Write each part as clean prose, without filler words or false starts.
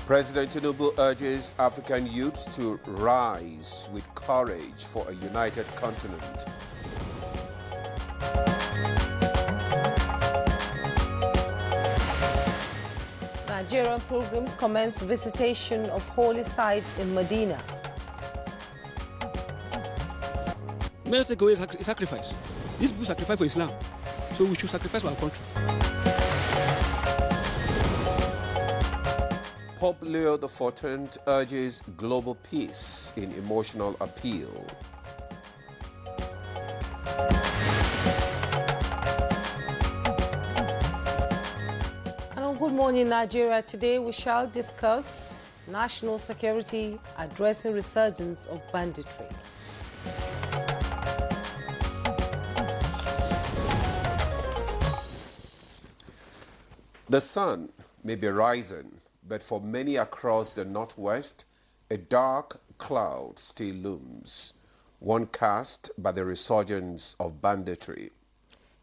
President Tinubu urges African youths to rise with courage for a united continent. Nigerian pilgrims commence visitation of holy sites in Medina. Let's take away sacrifice. These people sacrifice for Islam, so we should sacrifice for our country. Pope Leo XIV urges global peace in emotional appeal. Good morning, Nigeria. Today we shall discuss national security addressing resurgence of banditry. The sun may be rising, but for many across the northwest, a dark cloud still looms, one cast by the resurgence of banditry.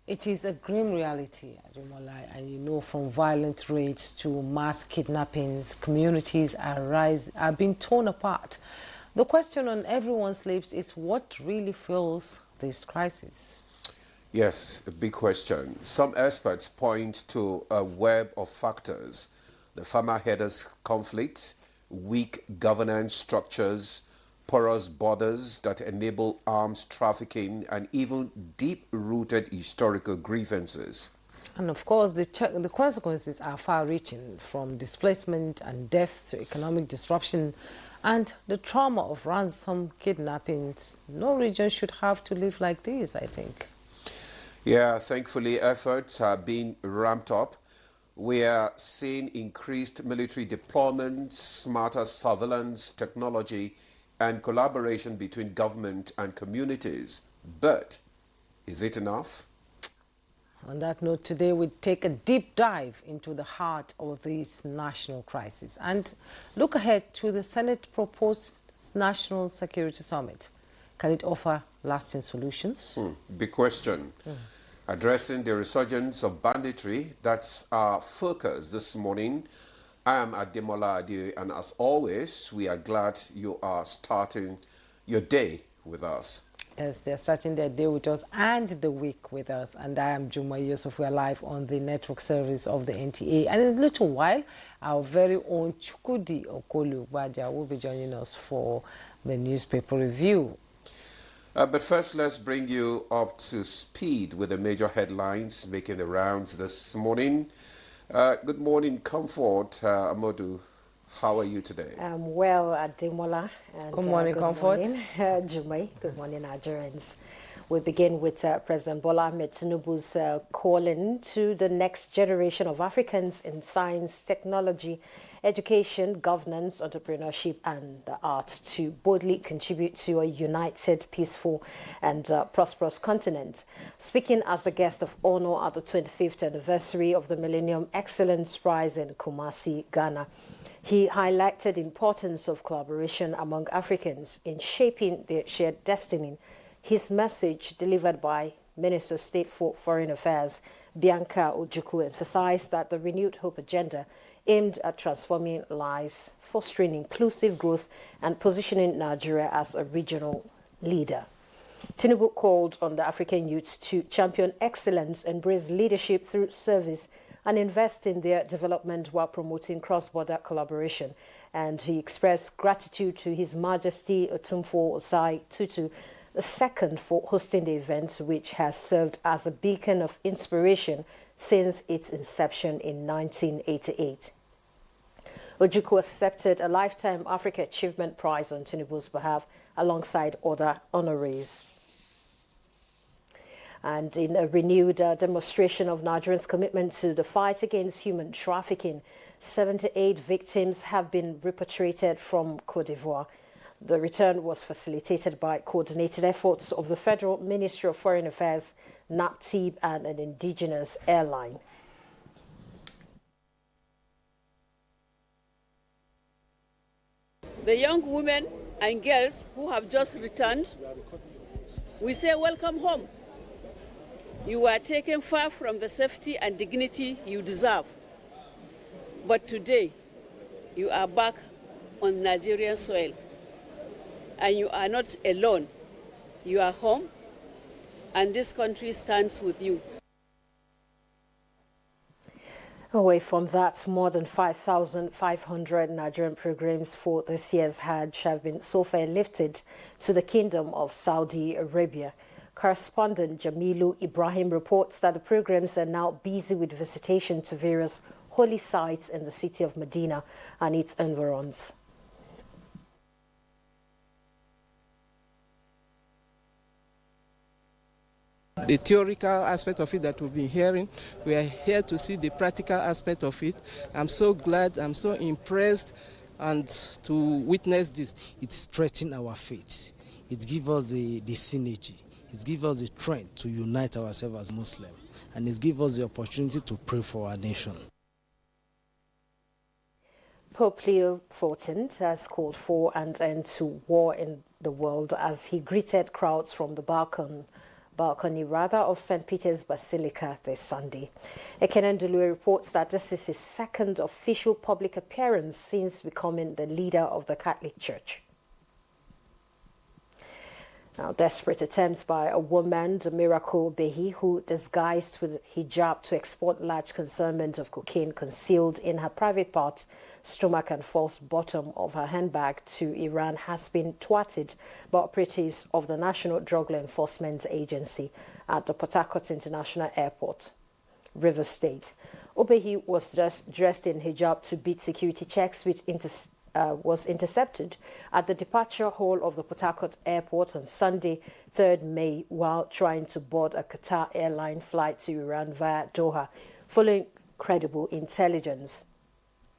It is a grim reality, Ademola, and you know, from violent raids to mass kidnappings, communities are being torn apart. The question on everyone's lips is what really fuels this crisis? Yes, a big question. Some experts point to a web of factors: the farmer-herders conflicts, weak governance structures, porous borders that enable arms trafficking, and even deep-rooted historical grievances. And of course, the consequences are far-reaching, from displacement and death to economic disruption and the trauma of ransom kidnappings. No region should have to live like this, I think. Yeah, thankfully efforts are being ramped up. We are seeing increased military deployment, smarter surveillance technology, and collaboration between government and communities. But is it enough? On that note, today we take a deep dive into the heart of this national crisis and look ahead to the Senate-proposed National Security Summit. Can it offer lasting solutions? Big question. Addressing the resurgence of banditry, that's our focus this morning. I am Ademola Ade, and as always, we are glad you are starting your day with us. Yes, they're starting their day with us and the week with us. And I am Juma Yusuf. We are live on the network service of the NTA. And in a little while, our very own Chukudi Okolu Baja will be joining us for the newspaper review. But first, let's bring you up to speed with the major headlines making the rounds this morning. Good morning, Comfort. Amodu, how are you today? I'm well, Ademola. And, good morning, Comfort. Good morning, Jumai. Good morning, Nigerians. We begin with President Bola Ahmed Tinubu's calling to the next generation of Africans in science, technology, education, governance, entrepreneurship, and the arts to boldly contribute to a united, peaceful, and prosperous continent. Speaking as the guest of honor at the 25th anniversary of the Millennium Excellence Prize in Kumasi, Ghana, he highlighted the importance of collaboration among Africans in shaping their shared destiny. His message, delivered by Minister of State for Foreign Affairs Bianca Ojukwu, emphasized that the renewed hope agenda aimed at transforming lives, fostering inclusive growth, and positioning Nigeria as a regional leader. Tinubu called on the African youths to champion excellence, embrace leadership through service, and invest in their development while promoting cross-border collaboration. And he expressed gratitude to His Majesty Otumfuo Osai Tutu II for hosting the event, which has served as a beacon of inspiration since its inception in 1988. Ojukwu accepted a Lifetime Africa Achievement Prize on Tinubu's behalf alongside other honorees. And in a renewed demonstration of Nigerians' commitment to the fight against human trafficking, 78 victims have been repatriated from Cote d'Ivoire. The return was facilitated by coordinated efforts of the Federal Ministry of Foreign Affairs, NAPTIB, and an indigenous airline. The young women and girls who have just returned, we say welcome home. You were taken far from the safety and dignity you deserve. But today, You are back on Nigerian soil. And you are not alone. You are home, and this country stands with you. Away from that, more than 5,500 Nigerian pilgrims for this year's Hajj have been so far lifted to the Kingdom of Saudi Arabia. Correspondent Jamilu Ibrahim reports that the pilgrims are now busy with visitation to various holy sites in the city of Medina and its environs. The theoretical aspect of it that we've been hearing, we are here to see the practical aspect of it. I'm so glad, I'm so impressed, and to witness this. It strengthens our faith. It gives us the synergy. It gives us the strength to unite ourselves as Muslims. And it gives us the opportunity to pray for our nation. Pope Leo XIV has called for an end to war in the world as he greeted crowds from the balcony of St. Peter's Basilica this Sunday. Ekenendulu reports that this is his second official public appearance since becoming the leader of the Catholic Church. Now, desperate attempts by a woman, the Miracle Behi, who disguised with hijab to export large consignment of cocaine concealed in her private part, stomach and false bottom of her handbag to Iran, has been thwarted by operatives of the National Drug Law Enforcement Agency at the Port Harcourt International Airport, Rivers State. Obehi was dressed in hijab to beat security checks, which was intercepted at the departure hall of the Port Harcourt Airport on Sunday, 3rd May, while trying to board a Qatar airline flight to Iran via Doha, following credible intelligence.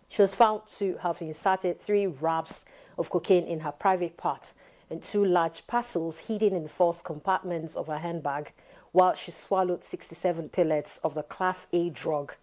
She was found to have inserted 3 wraps of cocaine in her private part and 2 large parcels hidden in false compartments of her handbag, while she swallowed 67 pellets of the Class A drug.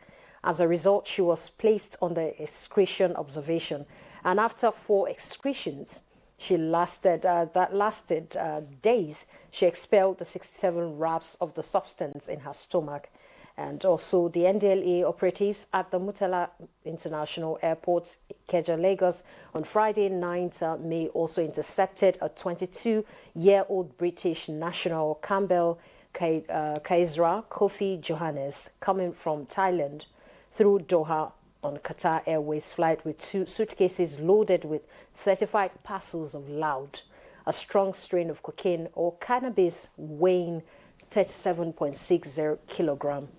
As a result, she was placed under excretion observation, and after 4 excretions, that lasted days, she expelled the 67 wraps of the substance in her stomach. And also the NDLA operatives at the Murtala International Airport, Ikeja, Lagos, on Friday 9th May also intercepted a 22-year-old British national, Campbell Kaisra Kofi Johannes, coming from Thailand through Doha on Qatar Airways flight with 2 suitcases loaded with 35 parcels of loud, a strong strain of cocaine or cannabis weighing 37.60 kilograms.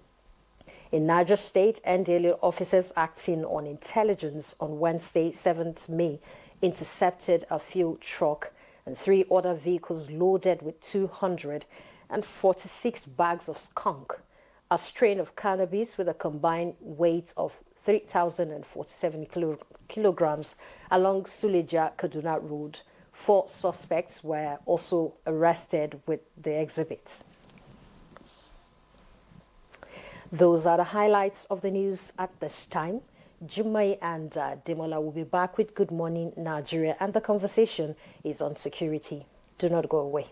In Niger State, NDLA officers acting on intelligence on Wednesday, 7th May, intercepted a fuel truck and 3 other vehicles loaded with 246 bags of skunk, a strain of cannabis with a combined weight of 3,047 kilograms along Suleja Kaduna Road. 4 suspects were also arrested with the exhibits. Those are the highlights of the news at this time. Jumai and Demola will be back with Good Morning Nigeria, and the conversation is on security. Do not go away.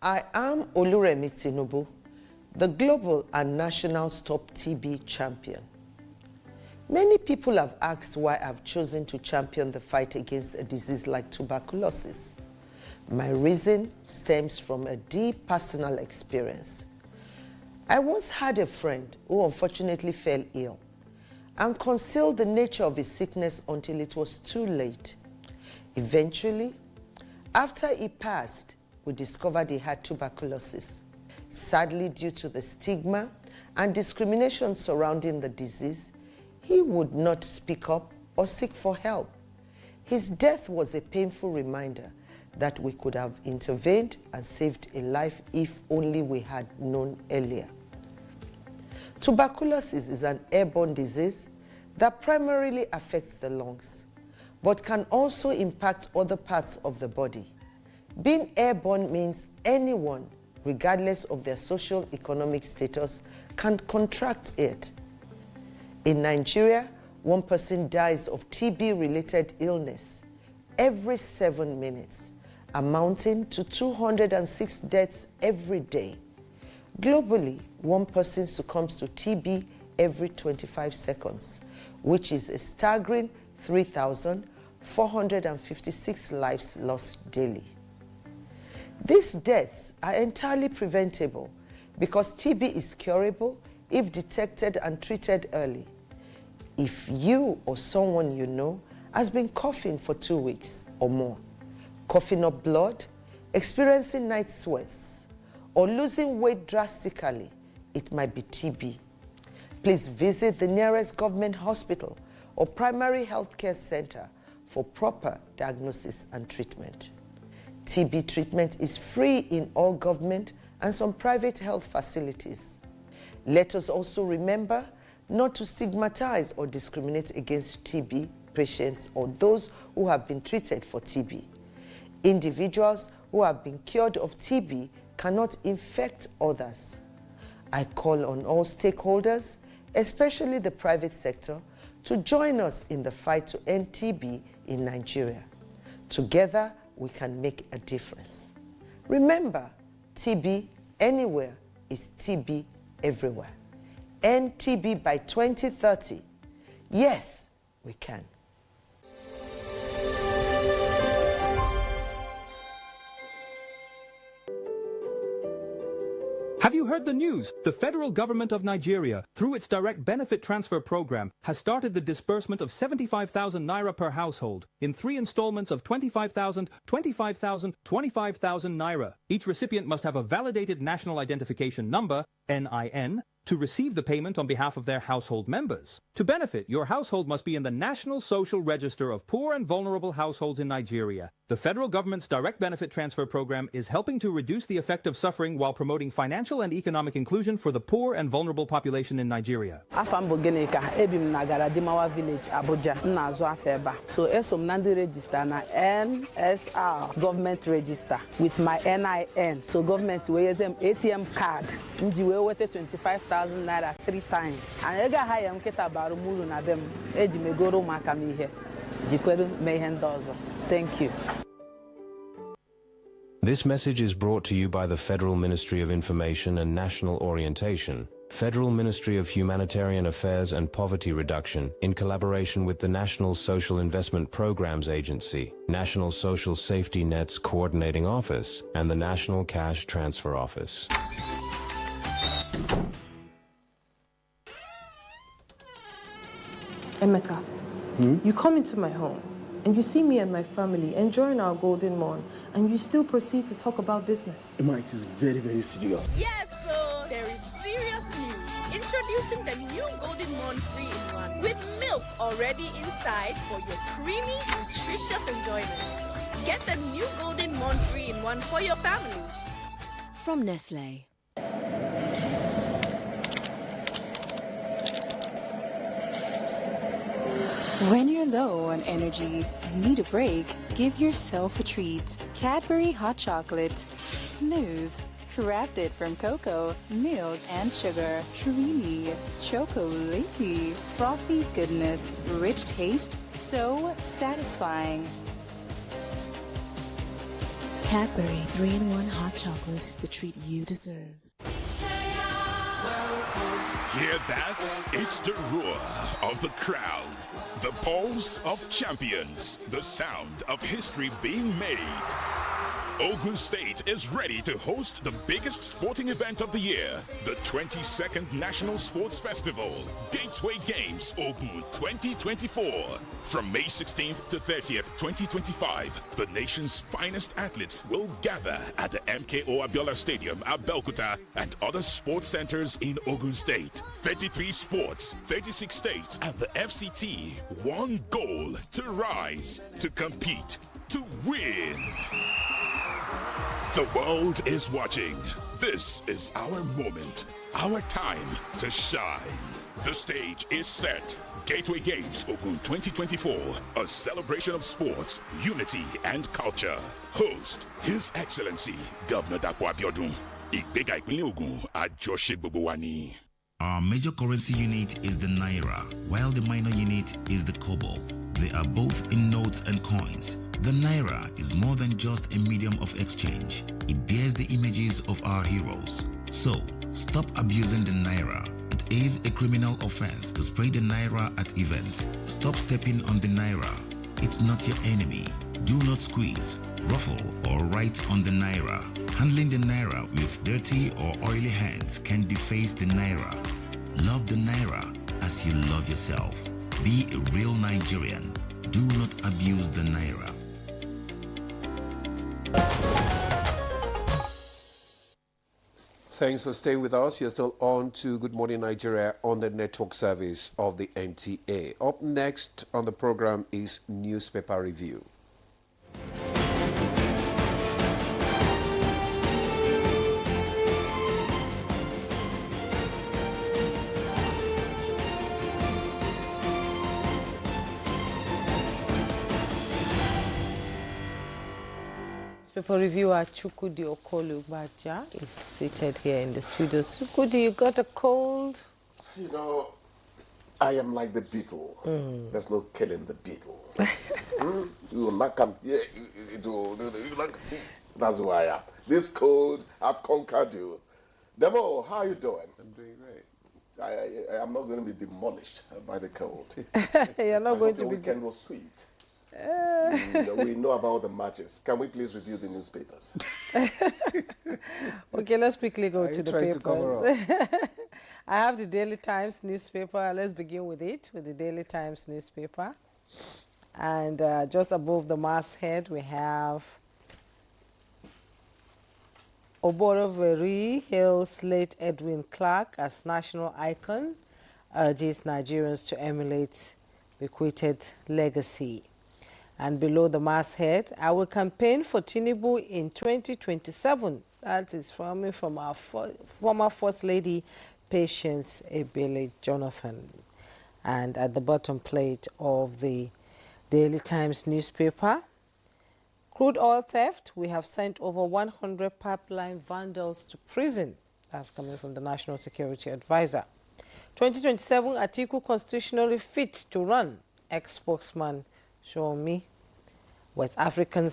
I am Oluremi Tinubu, the global and national Stop TB champion. Many people have asked why I've chosen to champion the fight against a disease like tuberculosis. My reason stems from a deep personal experience. I once had a friend who unfortunately fell ill and concealed the nature of his sickness until it was too late. Eventually, after he passed, we discovered he had tuberculosis. Sadly, due to the stigma and discrimination surrounding the disease, he would not speak up or seek for help. His death was a painful reminder that we could have intervened and saved a life if only we had known earlier. Tuberculosis is an airborne disease that primarily affects the lungs, but can also impact other parts of the body. Being airborne means anyone, regardless of their social economic status, can contract it. In Nigeria, 1 person dies of TB-related illness every 7 minutes, amounting to 206 deaths every day. Globally, 1 person succumbs to TB every 25 seconds, which is a staggering 3,456 lives lost daily. These deaths are entirely preventable because TB is curable if detected and treated early. If you or someone you know has been coughing for 2 weeks or more, coughing up blood, experiencing night sweats, or losing weight drastically, it might be TB. Please visit the nearest government hospital or primary healthcare center for proper diagnosis and treatment. TB treatment is free in all government and some private health facilities. Let us also remember not to stigmatize or discriminate against TB patients or those who have been treated for TB. Individuals who have been cured of TB cannot infect others. I call on all stakeholders, especially the private sector, to join us in the fight to end TB in Nigeria. Together, we can make a difference. Remember, TB anywhere is TB everywhere. End TB by 2030. Yes, we can. Have you heard the news? The federal government of Nigeria, through its direct benefit transfer program, has started the disbursement of 75,000 naira per household in 3 installments of 25,000, 25,000, 25,000 naira. Each recipient must have a validated national identification number, NIN, to receive the payment on behalf of their household members. To benefit, your household must be in the National Social Register of Poor and Vulnerable Households in Nigeria. The federal government's direct benefit transfer program is helping to reduce the effect of suffering while promoting financial and economic inclusion for the poor and vulnerable population in Nigeria. Afam Bogeneka, Ebim Nagara Dimawa Village, Abuja, Nazo Afeba. So Esom Nandi register na NSR government register with my NIN. So government wears them ATM card. Njiwe wete 25,000 naira 3 times. And ega haya mketa barumuru na dem. Eji megoro makamihe. Jikweru mehendozo. Thank you. This message is brought to you by the Federal Ministry of Information and National Orientation, Federal Ministry of Humanitarian Affairs and Poverty Reduction, in collaboration with the National Social Investment Programs Agency, National Social Safety Net's Coordinating Office, and the National Cash Transfer Office. Emeka, you come into my home and you see me and my family enjoying our golden morn, and you still proceed to talk about business. Emma, it is very, very serious. Yes, so there is serious news. Introducing the new Golden Morn 3-in-1 with milk already inside for your creamy, nutritious enjoyment. Get the new Golden Morn 3-in-1 for your family. From Nestle. When you're low on energy and need a break, give yourself a treat. Cadbury Hot Chocolate. Smooth. Crafted from cocoa, milk, and sugar. Creamy. Chocolatey. Frothy goodness. Rich taste. So satisfying. Cadbury 3-in-1 Hot Chocolate. The treat you deserve. Hear that? It's the roar of the crowd, the pulse of champions, the sound of history being made. Ogun State is ready to host the biggest sporting event of the year, the 22nd National Sports Festival, Gateway Games Ogun 2024. From May 16th to 30th, 2025, the nation's finest athletes will gather at the MKO Abiola Stadium, Abeokuta, and other sports centers in Ogun State. 33 sports, 36 states, and the FCT. One goal: to rise, to compete, to win. The world is watching. This is our moment, our time to shine. The stage is set. Gateway Games Ogun 2024, a celebration of sports, unity, and culture. Host, His Excellency Governor Dapo Abiodun. Ìgbéga ìpínlẹ̀ Ògùn, àjọṣe gbogbo wa ni. Our major currency unit is the Naira, while the minor unit is the Kobo. They are both in notes and coins. The Naira is more than just a medium of exchange. It bears the images of our heroes. So, stop abusing the Naira. It It is a criminal offense to spray the naira at events. Stop stepping on the naira. It's not your enemy. Do not squeeze, ruffle, or write on the naira. Handling the naira with dirty or oily hands can deface the naira. Love the naira as you love yourself. Be a real Nigerian. Do not abuse the naira. Thanks for staying with us. You're still on to Good Morning Nigeria on the network service of the NTA. Up next on the program is Newspaper Review. Paper reviewer Chukudi Okolu-Baja is seated here in the studio. Chukudi, you got a cold? You know, I am like the beetle. There's no killing the beetle. You will not come here. That's who I am. This cold, I've conquered you. Demo, how are you doing? I'm doing great. I am not going to be demolished by the cold. You're not going to the be. weekend was sweet. We know about the matches. Can we please review the newspapers? Okay, let's quickly go to the papers. I have the Daily Times newspaper. Let's begin with it, with the Daily Times newspaper. And just above the masthead, we have Oboroveri hails late Edwin Clark as national icon, urges Nigerians to emulate bequeathed legacy. And below the masthead, I will campaign for Tinubu in 2027. That is from our former First Lady, Patience Ebele Jonathan. And at the bottom plate of the Daily Times newspaper, crude oil theft. We have sent over 100 pipeline vandals to prison. That's coming from the National Security Advisor. 2027, Atiku constitutionally fit to run. Ex-spokesman show me. West Africa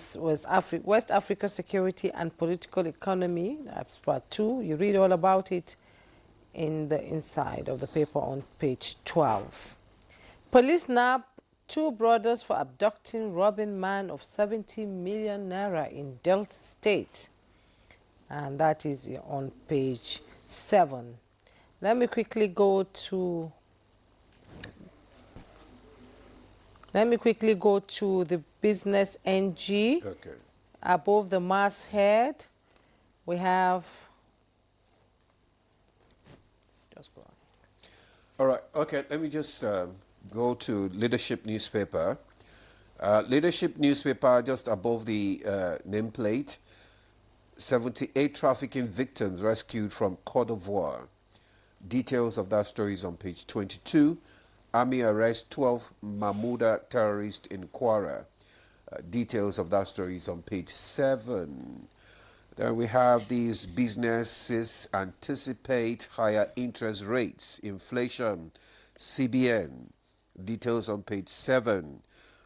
security and political economy. That's part 2. You read all about it in the inside of the paper on page 12. Police nab 2 brothers for abducting robbing man of 70 million naira in Delta State. And that is on page 7. Let me quickly go to the Business NG. Okay. Above the masthead, we have. Just go on. All right. Okay. Let me just go to Leadership newspaper. Leadership newspaper, just above the nameplate. 78 trafficking victims rescued from Côte d'Ivoire. Details of that story is on page 22. Army arrests 12 Mahmouda terrorists in Kwara. Details of that story is on page 7. Then we have these businesses anticipate higher interest rates, inflation, CBN. Details on page 7.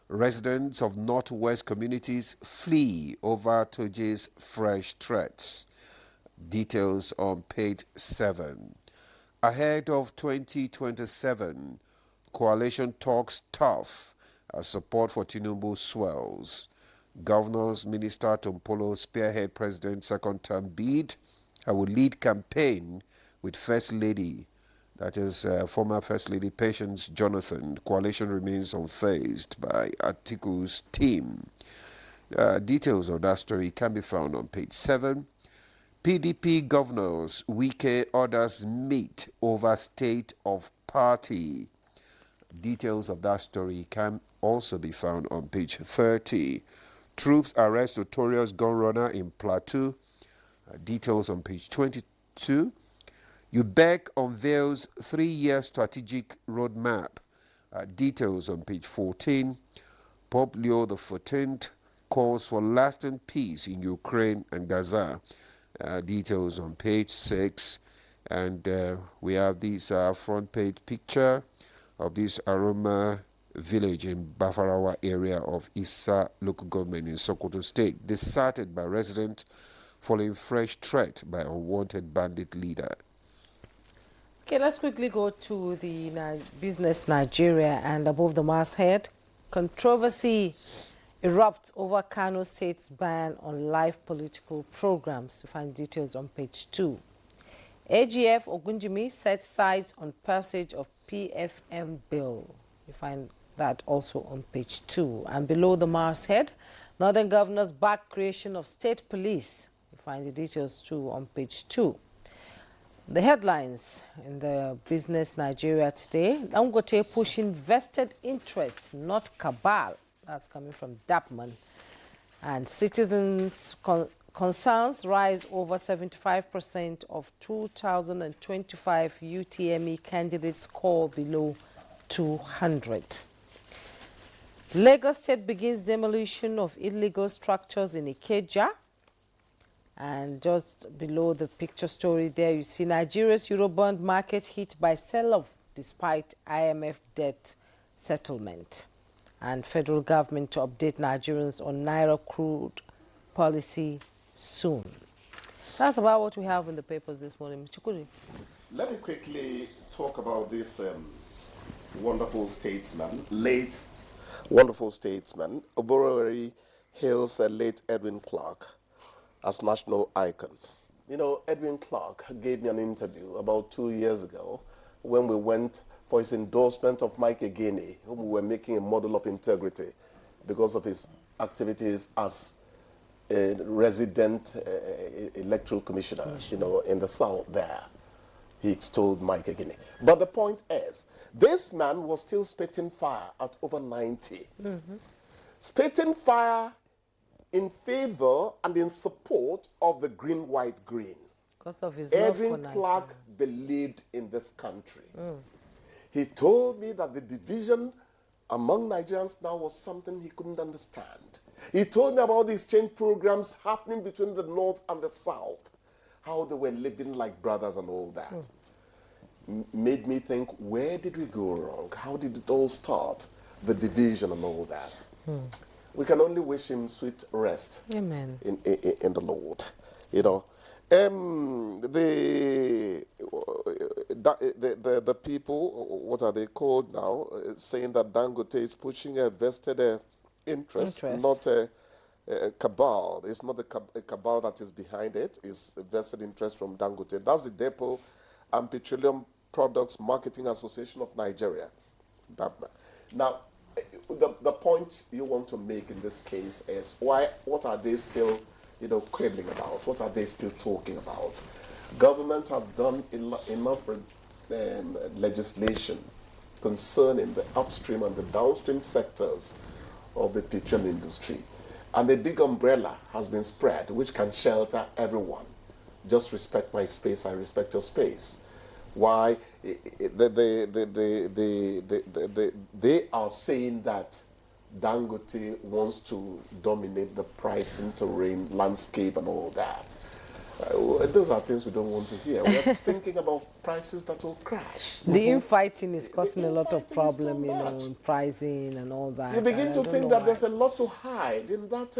Residents of Northwest communities flee over Toje's fresh threats. Details on page 7. Ahead of 2027, coalition talks tough as support for Tinubu swells. Governors Minister Tompolo spearhead President's second term bid. I will lead campaign with First Lady, that is former First Lady Patience Jonathan. Coalition remains unfazed by Atiku's team. Details of that story can be found on page 7. PDP governors, Wike orders meet over state of party. Details of that story can also be found on page 30. Troops arrest notorious gun runner in Plateau. Details on page 22. UBEC unveils 3-year strategic roadmap. Details on page 14. Pope Leo XIV calls for lasting peace in Ukraine and Gaza. Details on page 6. And we have this front page picture of this Aroma village in Bafarawa area of Issa local government in Sokoto State, deserted by residents following fresh threat by unwanted bandit leader. Okay, let's quickly go to the business Nigeria, and above the masthead, controversy erupts over Kano State's ban on live political programs. You find details on page 2. AGF Ogunjimi sets sights on passage of PFM bill. You find that also on page 2. And below the masthead, Northern governors back creation of state police. You find the details too on page 2. The headlines in the business Nigeria today: Dangote pushing vested interest, not cabal. That's coming from Dapman. And citizens' concerns rise over 75% of 2025 UTME candidates score below 200. Lagos State begins demolition of illegal structures in Ikeja. And just below the picture story there, you see Nigeria's Eurobond market hit by sell-off despite IMF debt settlement. And federal government to update Nigerians on Naira crude policy soon. That's about what we have in the papers this morning. Chukuri. Let me quickly talk about this wonderful statesman, late wonderful statesman. Oboroweri hails late Edwin Clark as national icon. You know, Edwin Clark gave me an interview about 2 years ago when we went for his endorsement of Mike Egene, whom we were making a model of integrity because of his activities as a resident electoral commissioner, you know, in the south there. He extolled Mike Egene. But the point is, this man was still spitting fire at over 90. Spitting fire in favor and in support of the green, white, green. Because of his love for Edwin Nigeria. Clark believed in this country. He told me that the division among Nigerians now was something he couldn't understand. He told me about these change programs happening between the north and the south, how they were living like brothers and all that. Made me think, where did we go wrong? How did it all start? The division and all that. We can only wish him sweet rest. Amen. In the Lord, you know. The people, what are they called now, saying that Dangote is pushing a vested interest, not a cabal. It's not a cabal that is behind it. It's a vested interest from Dangote. That's the Depot and Petroleum Products Marketing Association of Nigeria. Now, the point you want to make in this case is what are they still, you know, quibbling about? What are they still talking about? Government has done enough legislation concerning the upstream and the downstream sectors of the petroleum industry. And a big umbrella has been spread which can shelter everyone. Just respect my space, I respect your space. Why? They are saying that Dangote wants to dominate the pricing terrain, landscape and all that. Those are things we don't want to hear. We are thinking about prices that will crash. The infighting is causing a lot of problem, you know, in pricing and all that. You begin to think that there's a lot to hide in that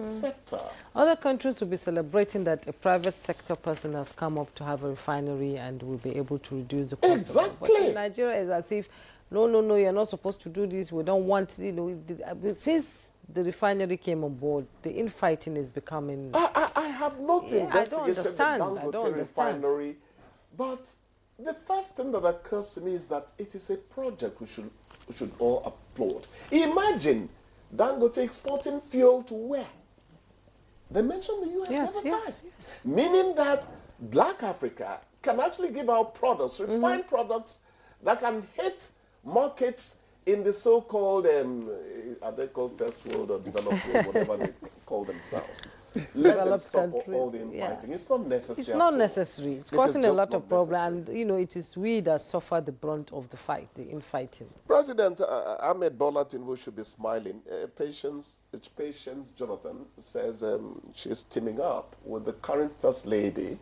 sector. Other countries will be celebrating that a private sector person has come up to have a refinery and will be able to reduce the cost. Exactly. But in Nigeria, it's as if, no, you're not supposed to do this. We don't want, you know, since the refinery came on board, the infighting is becoming... I have not investigated the Dangote understand. refinery, but the first thing that occurs to me is that it is a project we should all applaud. Imagine Dangote exporting fuel to where? They mentioned the US every time. Yes. Meaning that Black Africa can actually give out products, refined products that can hit markets in the so-called, are they called first world or developed world, whatever they call themselves. Let them stop all the infighting. It's not necessary. It's not necessary. It's causing a lot of problems, and you know, it is we that suffer the brunt of the fight, the infighting. President Ahmed Bola Tinubu should be smiling. Patience Jonathan says she's teaming up with the current First Lady,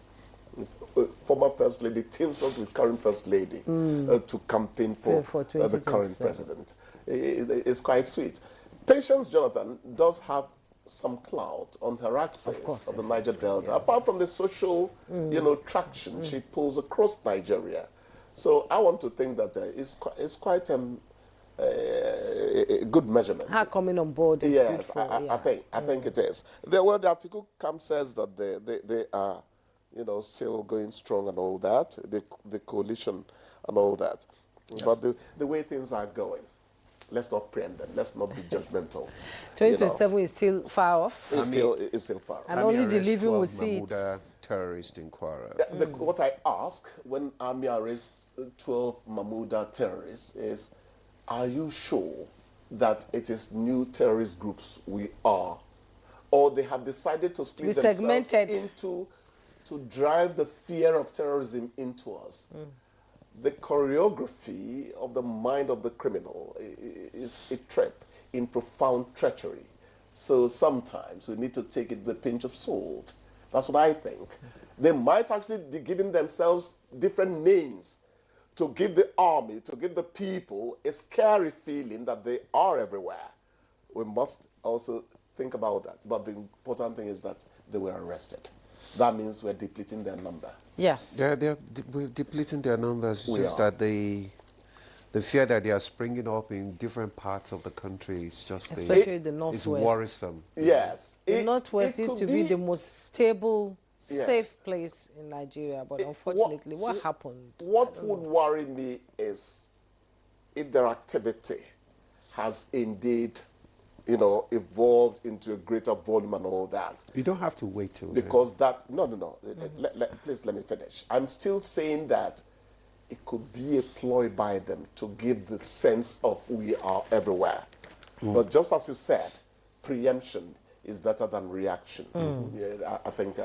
former First Lady, teams up with current First Lady to campaign for the current president. It's quite sweet. Patience Jonathan does have some clout on her access of the Niger Delta. Apart from the social, traction she pulls across Nigeria, So I want to think that it's quite a good measurement. Her coming on board is good for, I think it is. The article says that they are, still going strong and all that, the coalition and all that. Yes. But the way things are going, let's not preempt them. Let's not be judgmental. 2027 is still far off. It's still far off. And only the living will see it. Terrorist in Kwara. What I ask when Army arrests 12 Mahmuda terrorists is, are you sure that it is new terrorist groups we are, or they have decided to split themselves into to drive the fear of terrorism into us? The choreography of the mind of the criminal is a trap in profound treachery. So sometimes we need to take it with a pinch of salt. That's what I think. They might actually be giving themselves different names to give the army, to give the people a scary feeling that they are everywhere. We must also think about that. But the important thing is that they were arrested. That means we're depleting their number. Yes. We're depleting their numbers. It's just that the fear that they are springing up in different parts of the country is just especially the Northwest. It's worrisome. Yes. The Northwest used to be the most stable, safe place in Nigeria, but unfortunately, what happened? What would worry me is if their activity has indeed, evolved into a greater volume and all that. You don't have to wait till because that. No. Please let me finish. I'm still saying that it could be a ploy by them to give the sense of we are everywhere. But just as you said, preemption is better than reaction. Yeah, I think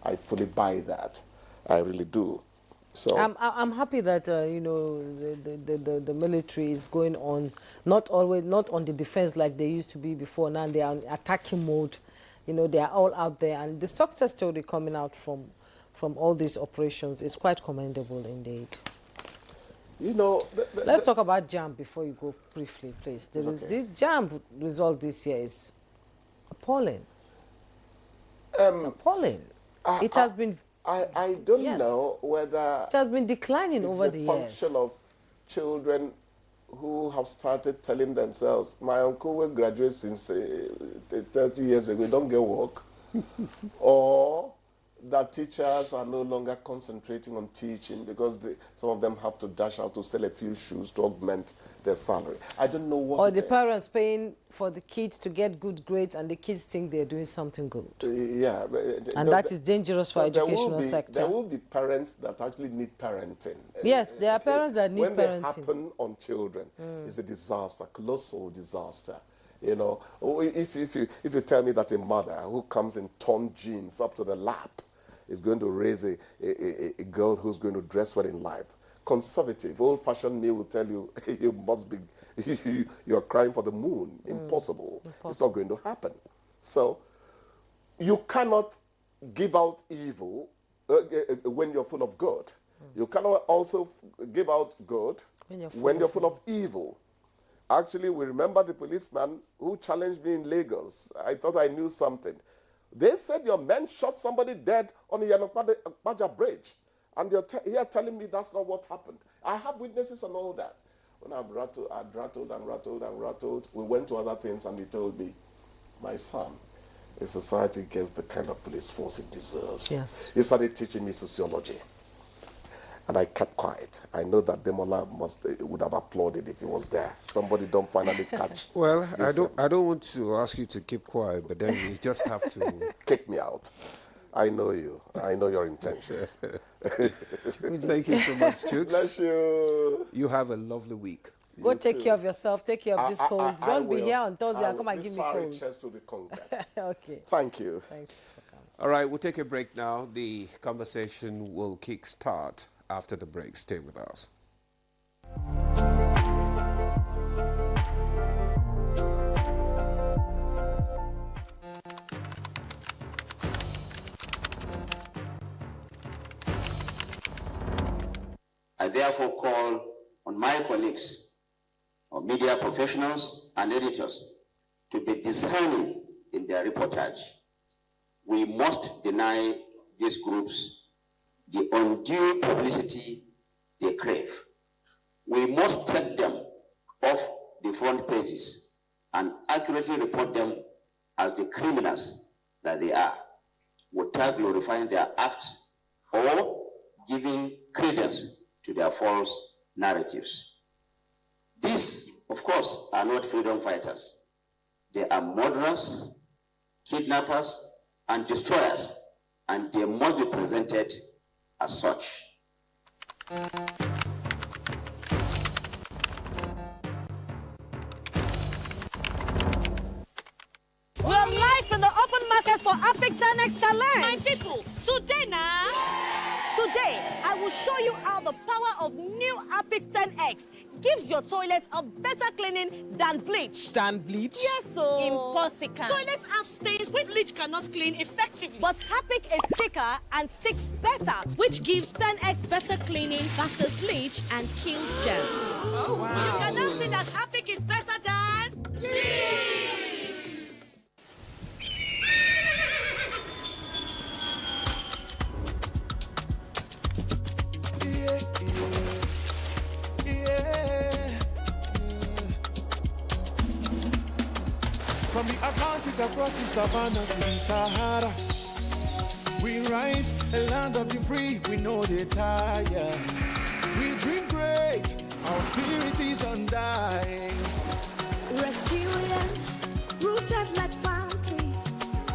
I fully buy that. I really do. So I'm happy that the military is going on, not on the defense like they used to be before. Now they are in attacking mode. They are all out there, and the success story coming out from all these operations is quite commendable indeed. Let's talk about JAMB before you go briefly, please. The JAMB result this year is appalling. It's appalling. It has been. I don't know whether it has been declining over the years. It's a function of children who have started telling themselves, my uncle will graduate since 30 years ago, don't get work. Or that teachers are no longer concentrating on teaching because some of them have to dash out to sell a few shoes to augment their salary. I don't know what or the parents paying for the kids to get good grades and the kids think they're doing something good. Yeah. And that is dangerous for educational sector. There will be parents that actually need parenting. Yes, there are parents that need parenting. When they happen on children, it's a disaster, colossal disaster. If you tell me that a mother who comes in torn jeans up to the lap is going to raise a girl who's going to dress well in life, conservative, old-fashioned me will tell you, you must be, you're crying for the moon. Impossible. It's not going to happen. So you cannot give out evil when you're full of good. You cannot also give out good when you're full of evil. Actually, we remember the policeman who challenged me in Lagos. I thought I knew something. They said your men shot somebody dead on the Abuja bridge. And you're here telling me that's not what happened. I have witnesses and all that. When I'd rattled, we went to other things and he told me, my son, a society gets the kind of police force it deserves. Yes. He started teaching me sociology. And I kept quiet. I know that Demola would have applauded if he was there. Somebody don't finally catch. Well, I don't want to ask you to keep quiet, but then you just have to kick me out. I know you. I know your intentions. Thank you so much, Chooks. Bless you. You have a lovely week. Go take care of yourself. Take care of this cold. Don't be here on Thursday and come and give me cold. Chest to be conquered. Okay. Thank you. Thanks for coming. All right, we'll take a break now. The conversation will kickstart after the break. Stay with us. I therefore call on my colleagues, or media professionals and editors, to be discerning in their reportage. We must deny these groups the undue publicity they crave. We must take them off the front pages and accurately report them as the criminals that they are, without glorifying their acts or giving credence to their false narratives. These, of course, are not freedom fighters. They are murderers, kidnappers, and destroyers, and they must be presented as such. We are live in the open market for Epic 10X Challenge. My people, today now. Today, I will show you how the power of new Epic 10X gives your toilet a better cleaning than bleach. Than bleach? Yes, so. Impossible. Toilets have stains which bleach cannot clean effectively. But Epic is thicker and sticks better, which gives 10x better cleaning versus bleach and kills germs. Oh, wow. You can now see that Epic is better than bleach. From the Atlantic across the savannah to the Sahara, we rise, a land of the free, we know they tire. We dream great, our spirit is undying. Resilient, rooted like palm tree,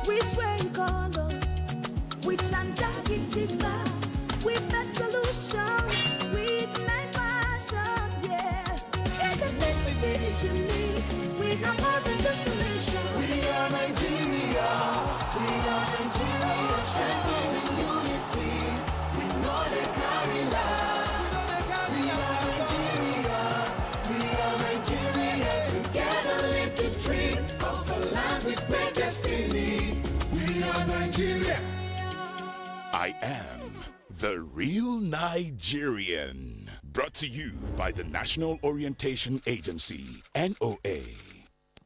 we sway in colors, with undying demand. We make solutions, we ignite passion, yeah. Diversity is unique, we have more than just a nation. We are Nigeria, strengthening unity, we know they carry lives. We are Nigeria, together live the dream of a land with great destiny. We are Nigeria. I am the real Nigerian. Brought to you by the National Orientation Agency, NOA.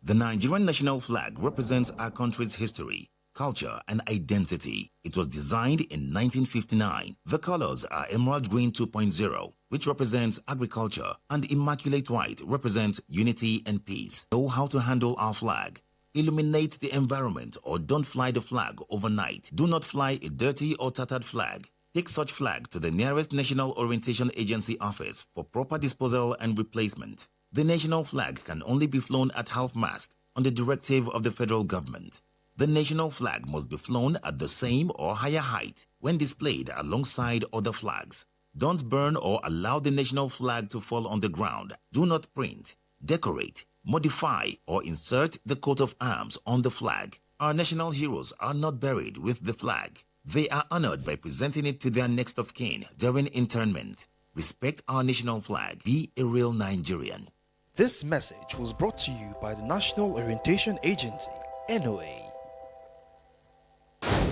The Nigerian national flag represents our country's history, culture, and identity. It was designed in 1959. The colors are Emerald Green 2.0, which represents agriculture, and Immaculate White represents unity and peace. Know how to handle our flag. Illuminate the environment or don't fly the flag overnight. Do not fly a dirty or tattered flag. Take such flag to the nearest National Orientation Agency office for proper disposal and replacement. The national flag can only be flown at half-mast on the directive of the federal government. The national flag must be flown at the same or higher height when displayed alongside other flags. Don't burn or allow the national flag to fall on the ground. Do not print, decorate, modify, or insert the coat of arms on the flag. Our national heroes are not buried with the flag. They are honored by presenting it to their next of kin during internment. Respect our national flag. Be a real Nigerian. This message was brought to you by the National Orientation Agency, NOA.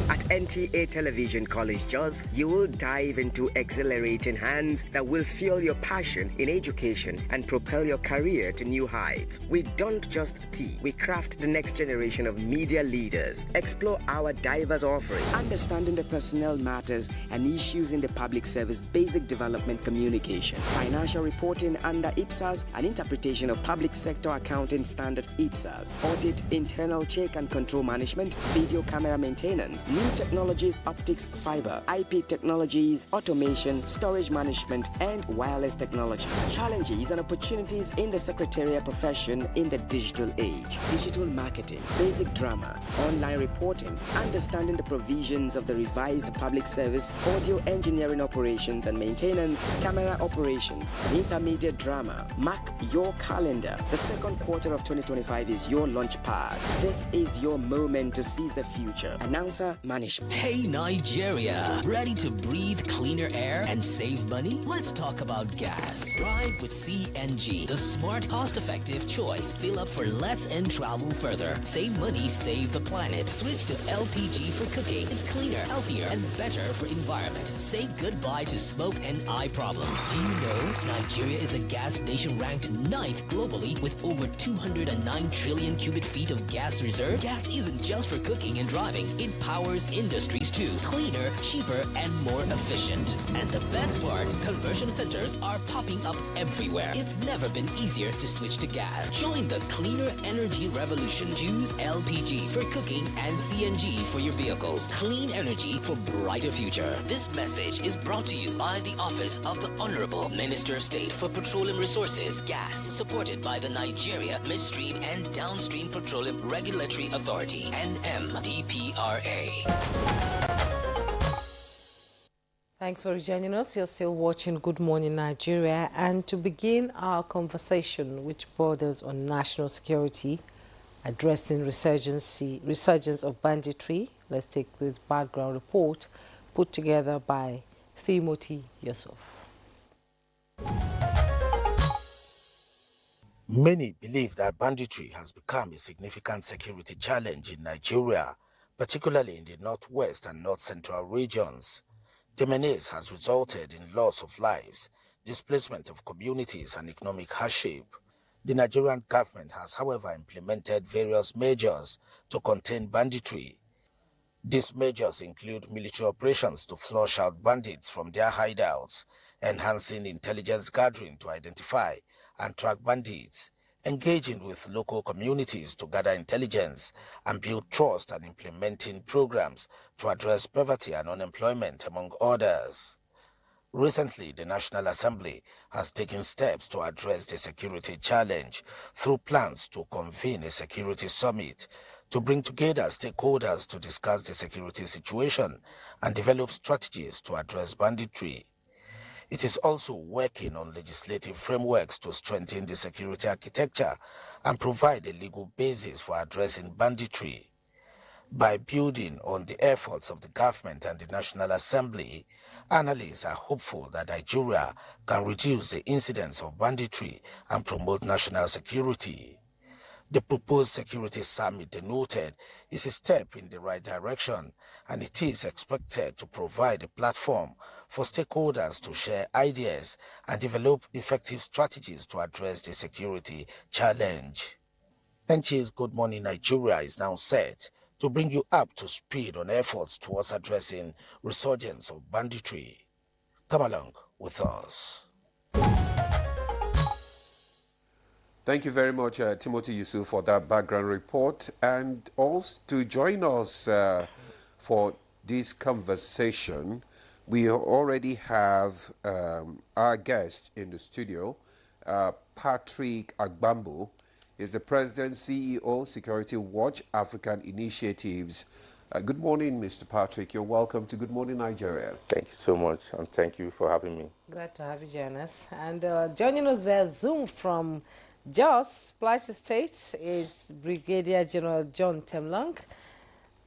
At NTA Television College Jos, you will dive into exhilarating hands that will fuel your passion in education and propel your career to new heights. We don't just teach, we craft the next generation of media leaders. Explore our diverse offering, understanding the personnel matters and issues in the public service, basic development communication, financial reporting under IPSAS, and interpretation of public sector accounting standard IPSAS, audit, internal check and control management, video camera maintenance, new technologies, optics, fiber, IP technologies, automation, storage management, and wireless technology. Challenges and opportunities in the secretarial profession in the digital age. Digital marketing, basic drama, online reporting, understanding the provisions of the revised public service, audio engineering operations and maintenance, camera operations, and intermediate drama. Mark your calendar. The second quarter of 2025 is your launch pad. This is your moment to seize the future. Announcer Management. Hey Nigeria, ready to breathe cleaner air and save money? Let's talk about gas. Drive with CNG, the smart, cost-effective choice. Fill up for less and travel further. Save money, save the planet. Switch to LPG for cooking. It's cleaner, healthier, and better for environment. Say goodbye to smoke and eye problems. Do you know Nigeria is a gas nation ranked 9th globally with over 209 trillion cubic feet of gas reserve. Gas isn't just for cooking and driving. It powers industries too. Cleaner, cheaper, and more efficient. And the best part, conversion centers are popping up everywhere. It's never been easier to switch to gas. Join the cleaner energy revolution. Choose LPG for cooking and CNG for your vehicles. Clean energy for brighter future. This message is brought to you by the Office of the Honorable Minister of State for Petroleum Resources, Gas, supported by the Nigeria Midstream and Downstream Petroleum Regulatory Authority, NMDPRA. Thanks for joining us. You're still watching Good Morning Nigeria. And to begin our conversation, which borders on national security, addressing resurgence of banditry, let's take this background report put together by Timothy Yusuf. Many believe that banditry has become a significant security challenge in Nigeria, particularly in the northwest and north-central regions. The menace has resulted in loss of lives, displacement of communities, and economic hardship. The Nigerian government has, however, implemented various measures to contain banditry. These measures include military operations to flush out bandits from their hideouts, enhancing intelligence gathering to identify and track bandits, engaging with local communities to gather intelligence and build trust, and implementing programs to address poverty and unemployment, among others. Recently, the National Assembly has taken steps to address the security challenge through plans to convene a security summit to bring together stakeholders to discuss the security situation and develop strategies to address banditry. It is also working on legislative frameworks to strengthen the security architecture and provide a legal basis for addressing banditry. By building on the efforts of the government and the National Assembly, analysts are hopeful that Nigeria can reduce the incidence of banditry and promote national security. The proposed security summit, they noted, is a step in the right direction, and it is expected to provide a platform for stakeholders to share ideas and develop effective strategies to address the security challenge. NTA's Good Morning Nigeria is now set to bring you up to speed on efforts towards addressing resurgence of banditry. Come along with us. Thank you very much, Timothy Yusuf, for that background report. And also to join us for this conversation, we already have our guest in the studio, Patrick Agbambo. Is the President, CEO, Security Watch African Initiatives. Good morning, Mr. Patrick. You're welcome to Good Morning Nigeria. Thank you so much, and thank you for having me. Glad to have you join us. And joining us via Zoom from Jos, Plateau State, is Brigadier General John Temlang,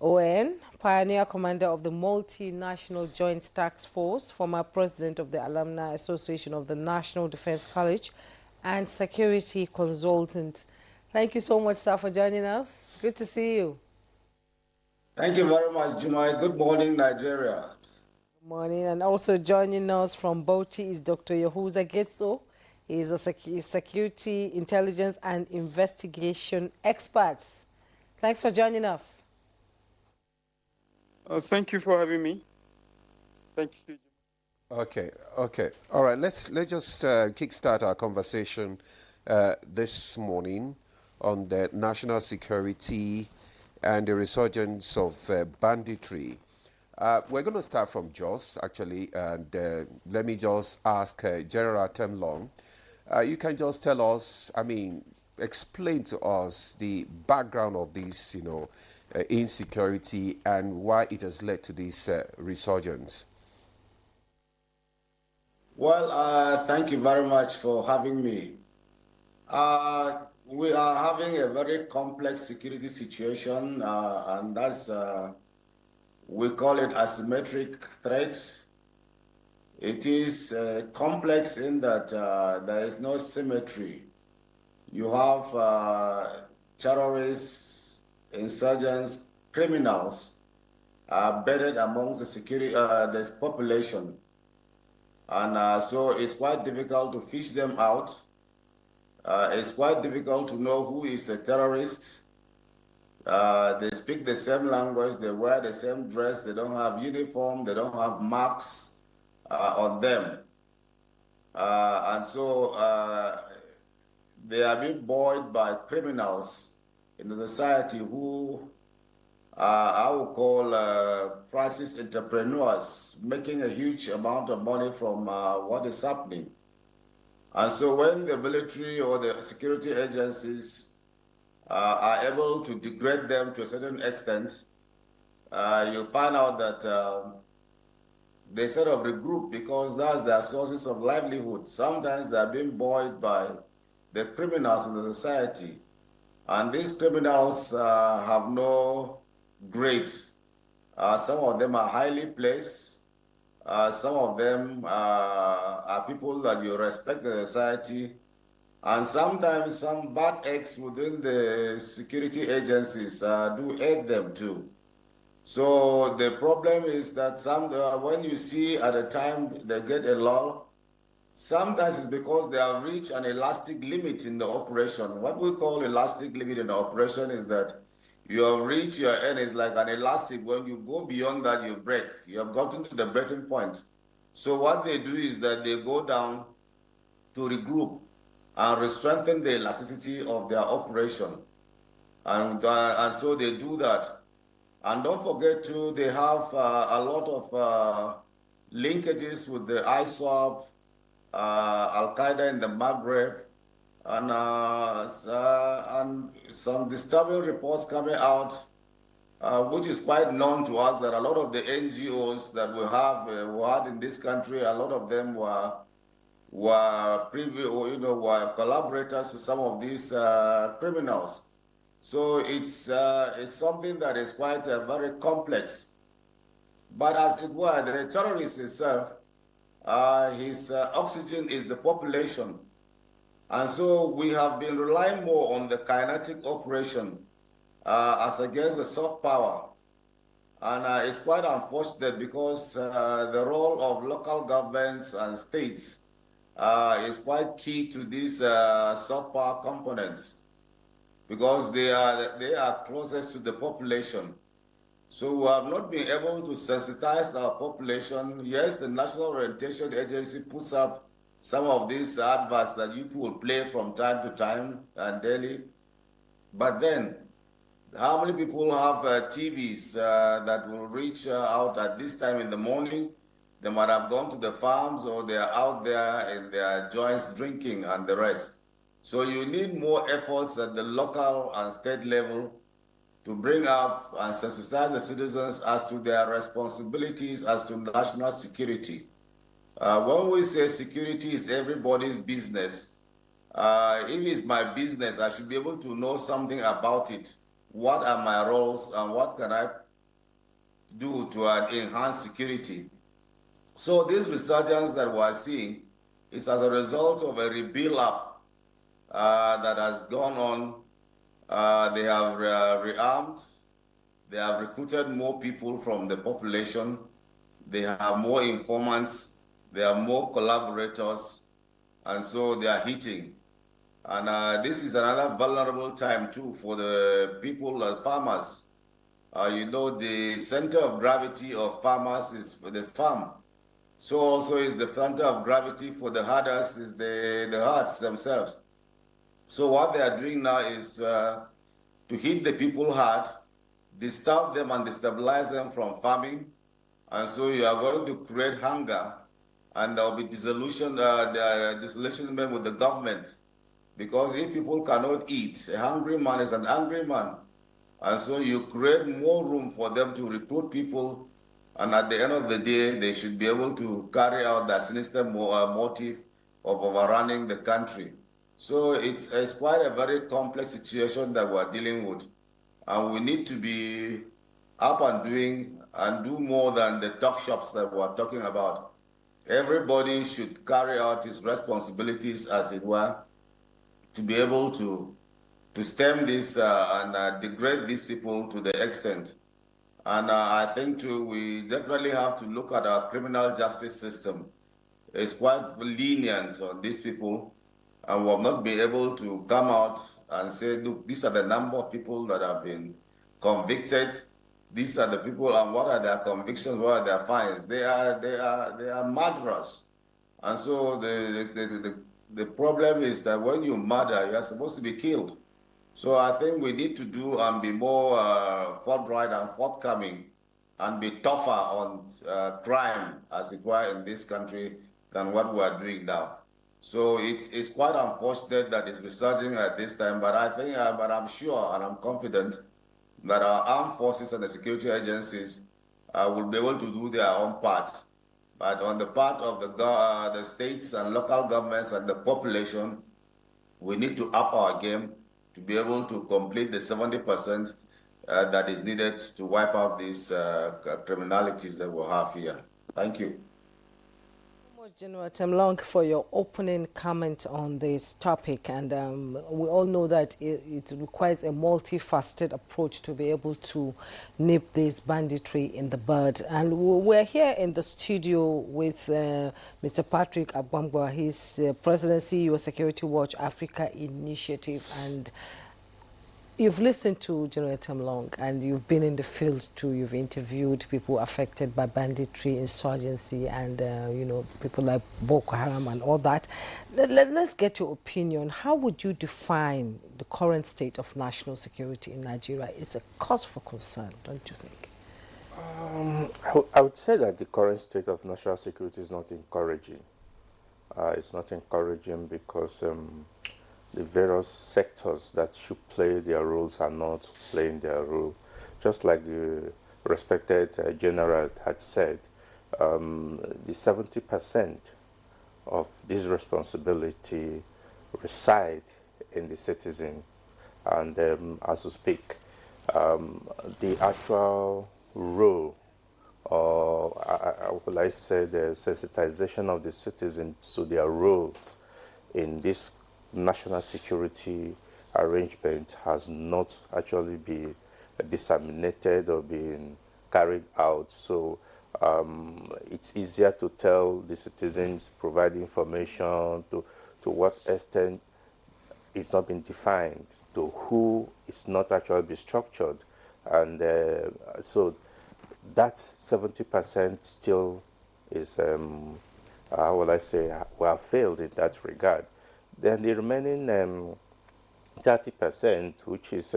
ON, Pioneer Commander of the Multinational Joint Task Force, former President of the Alumni Association of the National Defense College, and Security Consultant. Thank you so much, sir, for joining us. Good to see you. Thank you very much, Jumai. Good morning, Nigeria. Good morning. And also joining us from Bauchi is Dr. Yahuza Getso. He is a security, intelligence, and investigation expert. Thanks for joining us. Thank you for having me. Thank you. Okay. All right, let's just kickstart our conversation this morning on the national security and the resurgence of banditry. We're going to start from Jos, actually, and let me just ask General Temlong. You can just tell us, explain to us the background of this, insecurity and why it has led to this resurgence. Well, thank you very much for having me. We are having a very complex security situation, and that's, we call it asymmetric threat. It is complex in that there is no symmetry. You have terrorists, insurgents, criminals embedded amongst the population. And so it's quite difficult to fish them out. It's quite difficult to know who is a terrorist. They speak the same language, they wear the same dress, they don't have uniform, they don't have marks on them. And so they are being buoyed by criminals in the society who I would call crisis entrepreneurs, making a huge amount of money from what is happening. And so when the military or the security agencies are able to degrade them to a certain extent, you'll find out that they sort of regroup because that's their sources of livelihood. Sometimes they're being buoyed by the criminals in the society. And these criminals have no grade. Some of them are highly placed. Some of them are people that you respect in society. And sometimes some bad eggs within the security agencies do egg them too. So the problem is that when you see at a time they get a lull, sometimes it's because they have reached an elastic limit in the operation. What we call elastic limit in the operation is that you have reached your end. It's like an elastic. When you go beyond that, you break. You have gotten to the breaking point. So what they do is that they go down to regroup and strengthen the elasticity of their operation. And so they do that. And don't forget too, they have a lot of linkages with the ISWAP, Al-Qaeda in the Maghreb, and some disturbing reports coming out, which is quite known to us that a lot of the NGOs that we had in this country, a lot of them were collaborators to some of these criminals. So it's something that is quite very complex. But as it were, the terrorist itself, his oxygen is the population. And so we have been relying more on the kinetic operation as against the soft power. And it's quite unfortunate because the role of local governments and states is quite key to these soft power components, because they are closest to the population. So we have not been able to sensitize our population. Yes, the National Orientation Agency puts up some of these adverts that you will play from time to time and daily. But then, how many people have TVs that will reach out at this time in the morning? They might have gone to the farms, or they are out there in their joints drinking and the rest. So you need more efforts at the local and state level to bring up and sensitize the citizens as to their responsibilities as to national security. When we say security is everybody's business, if it's my business, I should be able to know something about it. What are my roles and what can I do to enhance security? So this resurgence that we're seeing is as a result of a rebuild up that has gone on. They have rearmed, they have recruited more people from the population, they have more informants, they have more collaborators, and so they are hitting. And this is another vulnerable time too for the people, farmers. The center of gravity of farmers is for the farm. So also is the center of gravity for the herders is the herds themselves. So what they are doing now is to hit the people hard, disturb them and destabilize them from farming. And so you are going to create hunger, and there will be disillusionment with the government. Because if people cannot eat, a hungry man is an angry man. And so you create more room for them to recruit people, and at the end of the day, they should be able to carry out their sinister motive of overrunning the country. So it's quite a very complex situation that we're dealing with. And we need to be up and doing and do more than the talk shops that we're talking about. Everybody should carry out his responsibilities, as it were, to be able to stem this and degrade these people to the extent. And I think too, we definitely have to look at our criminal justice system. is quite lenient on these people, and we have not been able to come out and say, look, these are the number of people that have been convicted. These are the people, and what are their convictions? What are their fines? They are murderers, and so the problem is that when you murder, you are supposed to be killed. So I think we need to do and be more forthright and forthcoming, and be tougher on crime, as it were, in this country than what we are doing now. So it's quite unfortunate that it's resurging at this time, but I think, but I'm sure and I'm confident that our armed forces and the security agencies will be able to do their own part. But on the part of the states and local governments and the population, we need to up our game to be able to complete the 70% that is needed to wipe out these criminalities that we have here. Thank you. General Temlong, for your opening comment on this topic, and we all know that it requires a multifaceted approach to be able to nip this banditry in the bud. And we're here in the studio with Mr. Patrick Abwambwa. He's President CEO Security Watch Africa Initiative, and you've listened to General Temlong, and you've been in the field too. You've interviewed people affected by banditry, insurgency, and you know, people like Boko Haram and all that. Let's get your opinion. How would you define the current state of national security in Nigeria? It's a cause for concern, don't you think? I would say that the current state of national security is not encouraging. It's not encouraging because the various sectors that should play their roles are not playing their role. Just like the respected general had said, the 70% of this responsibility reside in the citizen. And as we speak, the actual role, or I say the sensitization of the citizens to their role in this national security arrangement has not actually been disseminated or been carried out. So it's easier to tell the citizens, provide information to what extent it's not been defined, to who it's not actually been structured. And so that 70% still is, how will I say, we have failed in that regard. Then the remaining 30%, which is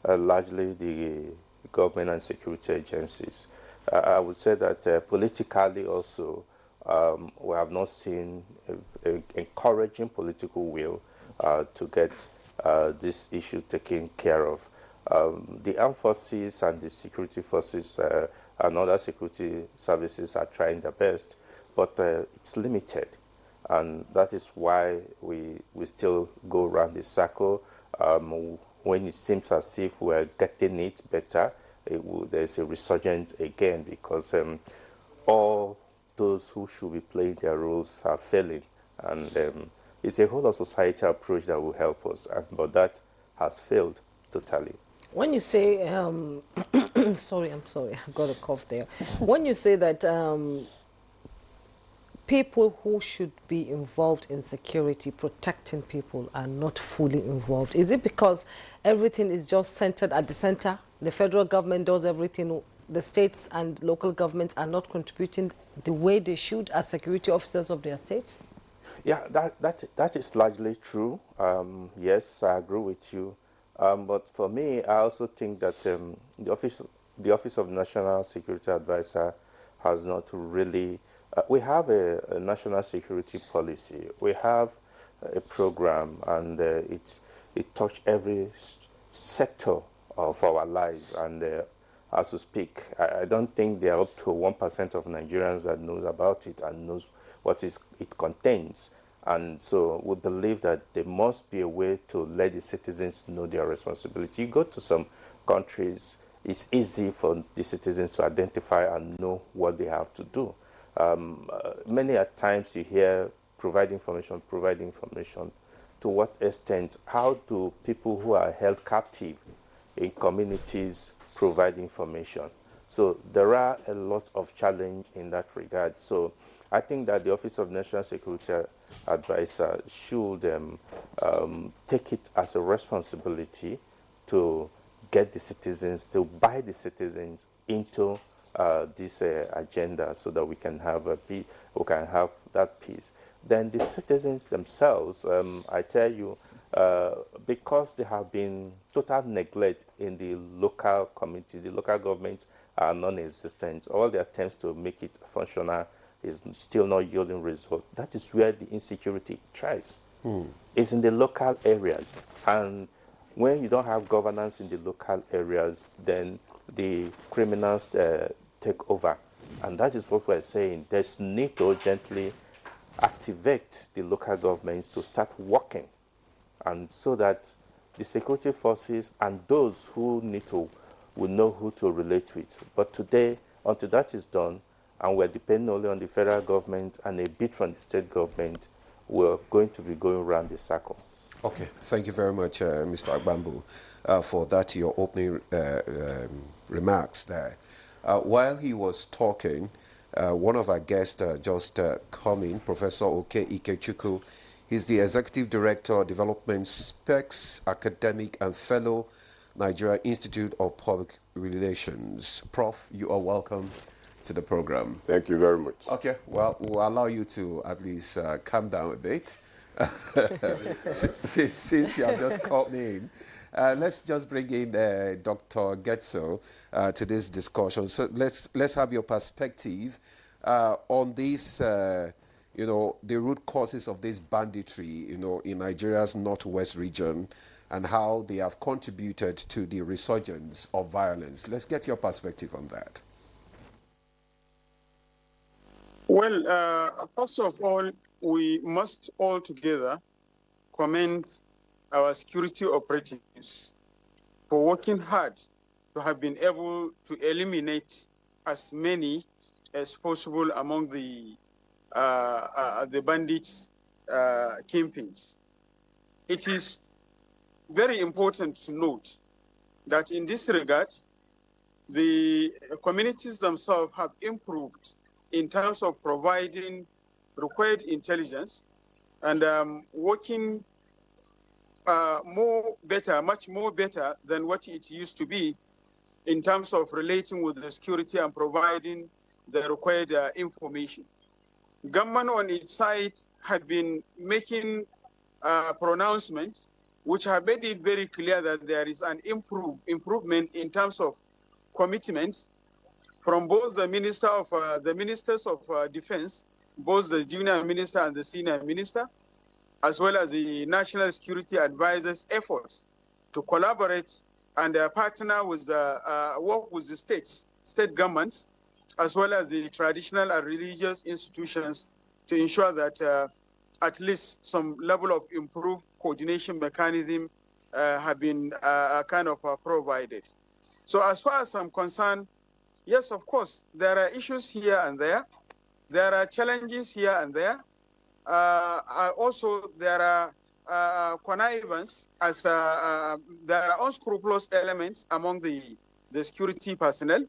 largely the government and security agencies, I would say that politically also we have not seen encouraging political will to get this issue taken care of. The armed forces and the security forces and other security services are trying their best, but it's limited. And that is why we still go around the circle. When it seems as if we're getting it better, there's a resurgence again, because all those who should be playing their roles are failing. And it's a whole of society approach that will help us, but that has failed totally. When you say, sorry, I've got a cough there. When you say that people who should be involved in security, protecting people, are not fully involved, is it because everything is just centered at the center? The federal government does everything, the states and local governments are not contributing the way they should as security officers of their states? Yeah, that is largely true. Yes, I agree with you. But for me, I also think that the Office of National Security Advisor has not really. We have a national security policy. We have a program, and it touches every sector of our lives. And as we speak, I don't think there are up to 1% of Nigerians that knows about it and knows what it contains. And so we believe that there must be a way to let the citizens know their responsibility. You go to some countries, it's easy for the citizens to identify and know what they have to do. Many at times you hear provide information. To what extent? How do people who are held captive in communities provide information? So there are a lot of challenge in that regard. So I think that the Office of National Security Advisor should take it as a responsibility to get the citizens, to buy the citizens into this agenda, so that we can have that peace. Then the citizens themselves, I tell you, because there have been total neglect in the local community, the local governments are non-existent. All the attempts to make it functional is still not yielding results. That is where the insecurity thrives. It's in the local areas. And when you don't have governance in the local areas, then the criminals take over. And that is what we're saying. There's need to urgently activate the local governments to start working, and so that the security forces and those who need to will know who to relate with. But today, until that is done, and we're depending only on the federal government and a bit from the state government, we're going to be going around the circle. Okay, thank you very much, Mr. Agbambu, for that, your opening remarks there. While he was talking, one of our guests just come in, Professor Oke Ikechukwu. He's the Executive Director, Development Specs, Academic and Fellow, Nigeria Institute of Public Relations. Prof, you are welcome to the program. Thank you very much. Okay, well, we'll allow you to at least calm down a bit. Since you have just called me in, let's just bring in Dr. Getso to this discussion. So let's have your perspective on this, the root causes of this banditry, in Nigeria's northwest region, and how they have contributed to the resurgence of violence. Let's get your perspective on that. Well, first of all, we must all together commend our security operatives for working hard to have been able to eliminate as many as possible among the bandits' kingpins. It is very important to note that in this regard, the communities themselves have improved in terms of providing required intelligence and working much more better than what it used to be in terms of relating with the security and providing the required information. Government on its side had been making pronouncements which have made it very clear that there is an improvement in terms of commitments from both the ministers of defense, both the junior minister and the senior minister, as well as the national security advisors' efforts to collaborate and partner with work with the state governments, as well as the traditional and religious institutions, to ensure that at least some level of improved coordination mechanism have been provided. So as far as I'm concerned, yes, of course, there are issues here and there. There are challenges here and there. Also, there are connivance, as there are unscrupulous elements among the security personnel.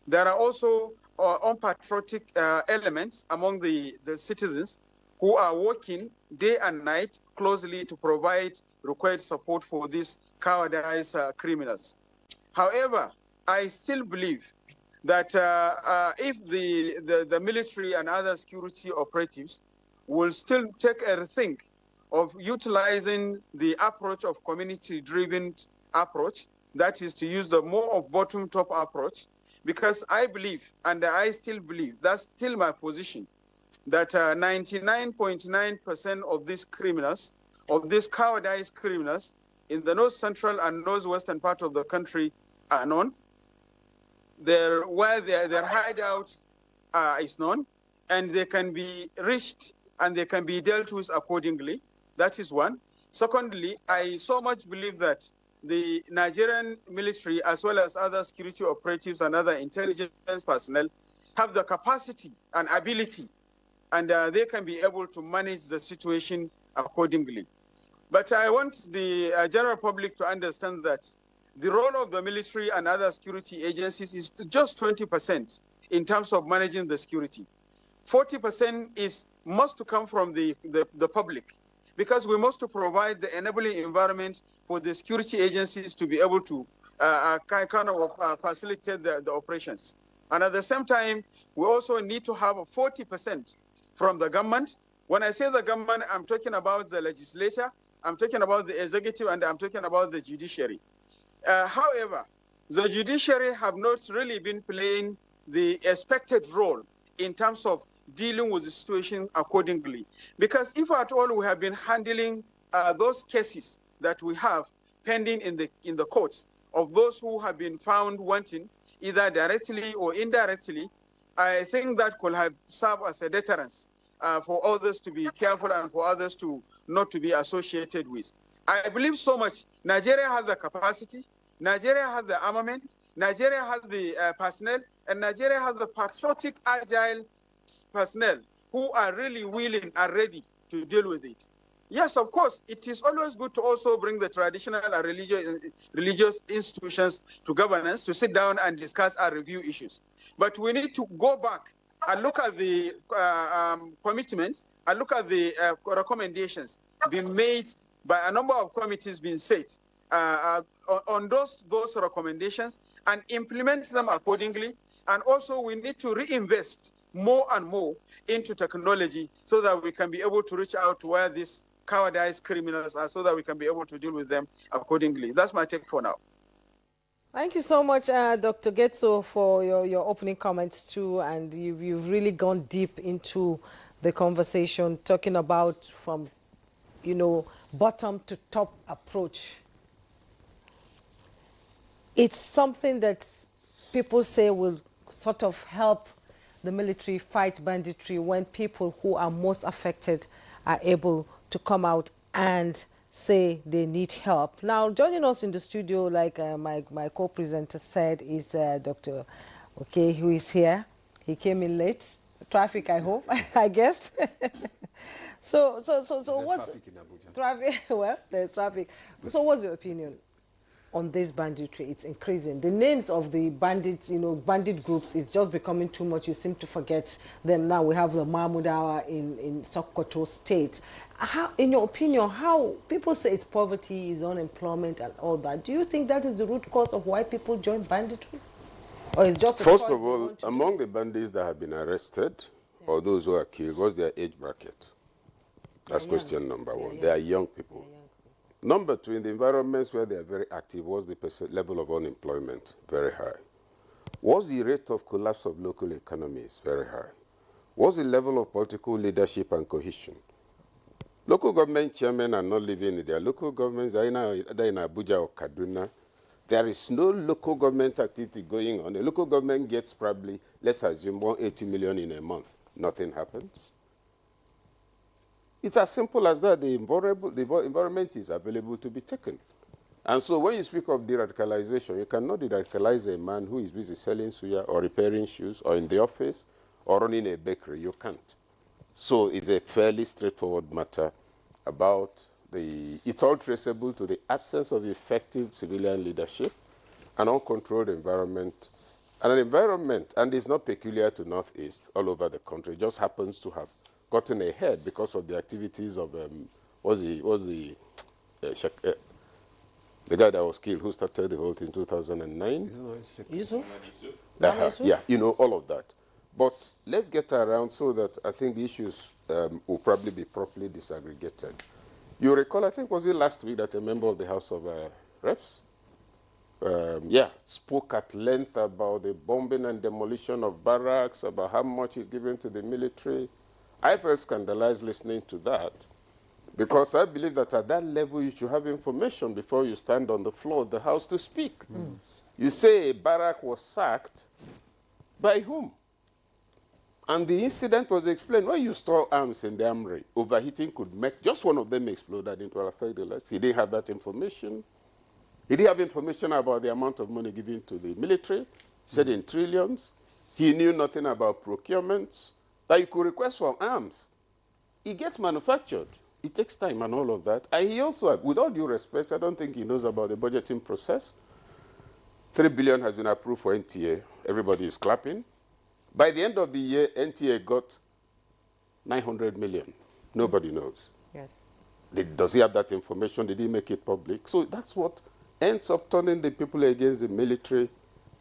There are also unpatriotic elements among the citizens who are working day and night closely to provide required support for these cowardice criminals. However, I still believe that if the military and other security operatives will still take a rethink of utilizing the approach of community-driven approach, that is to use the more of bottom-top approach, because I believe, and I still believe, that's still my position, that 99.9% of these criminals, of these cowardice criminals in the north central and northwestern part of the country are known. Their hideouts is known, and they can be reached and they can be dealt with accordingly. That is one. Secondly, I so much believe that the Nigerian military, as well as other security operatives and other intelligence personnel, have the capacity and ability, and they can be able to manage the situation accordingly. But I want the general public to understand that the role of the military and other security agencies is just 20% in terms of managing the security. 40% must to come from the public, because we must to provide the enabling environment for the security agencies to be able to facilitate the operations. And at the same time, we also need to have 40% from the government. When I say the government, I'm talking about the legislature, I'm talking about the executive, and I'm talking about the judiciary. However, the judiciary have not really been playing the expected role in terms of dealing with the situation accordingly. Because if at all we have been handling those cases that we have pending in the courts of those who have been found wanting, either directly or indirectly, I think that could have served as a deterrence for others to be careful and for others to not to be associated with. I believe so much. Nigeria has the capacity, Nigeria has the armament, Nigeria has the personnel, and Nigeria has the patriotic, agile personnel who are really willing and ready to deal with it. Yes, of course, it is always good to also bring the traditional and religious institutions to governance to sit down and discuss and review issues. But we need to go back and look at the commitments and look at the recommendations being made by a number of committees being set on those recommendations and implement them accordingly. And also we need to reinvest more and more into technology so that we can be able to reach out to where these cowardice criminals are, so that we can be able to deal with them accordingly. That's my take for now. Thank you so much, Dr. Getso, for your opening comments too, and you've really gone deep into the conversation, talking about from, bottom to top approach. It's something that people say will sort of help the military fight banditry when people who are most affected are able to come out and say they need help. Now, joining us in the studio, like my co-presenter said, is Dr. Okay, who is here. He came in late. Traffic, I hope, I guess. So what's traffic in Abuja? Traffic? Well, there's traffic. So what's your opinion on this banditry? It's increasing. The names of the bandits, bandit groups, is just becoming too much. You seem to forget them now. We have the Mahmudawa in Sokoto State. How, in your opinion, how people say it's poverty, is unemployment and all that. Do you think that is the root cause of why people join banditry? Or is just a First of all, among the bandits that have been arrested, or those who are killed, what's their age bracket? That's question number one. They are young people. Number two, in the environments where they are very active, what's the level of unemployment? Very high. What's the rate of collapse of local economies? Very high. What's the level of political leadership and cohesion? Local government chairmen are not living in their local governments, either in Abuja or Kaduna. There is no local government activity going on. The local government gets probably, let's assume, 180 million in a month. Nothing happens. It's as simple as that. The environment is available to be taken. And so when you speak of de-radicalization, you cannot de-radicalize a man who is busy selling suya or repairing shoes or in the office or running a bakery. You can't. So it's a fairly straightforward matter about it's all traceable to the absence of effective civilian leadership, an uncontrolled environment, and an environment, and it's not peculiar to Northeast, all over the country. It just happens to have gotten ahead because of the activities of, the guy that was killed, who started the whole thing in 2009? Yusuf? Yeah, all of that. But let's get around so that I think the issues will probably be properly disaggregated. You recall, I think, was it last week that a member of the House of Reps spoke at length about the bombing and demolition of barracks, about how much is given to the military. I felt scandalized listening to that because I believe that at that level you should have information before you stand on the floor of the House to speak. You say a barrack was sacked, by whom? And the incident was explained. When you store arms in the armory, overheating could make just one of them exploded into affect the rest. He didn't have that information. He didn't have information about the amount of money given to the military, said in trillions. He knew nothing about procurements, that you could request for arms. It gets manufactured. It takes time and all of that. And he also, with all due respect, I don't think he knows about the budgeting process. 3 billion has been approved for NTA. Everybody is clapping. By the end of the year, NTA got 900 million. Nobody knows. Yes. Does he have that information? Did he make it public? So that's what ends up turning the people against the military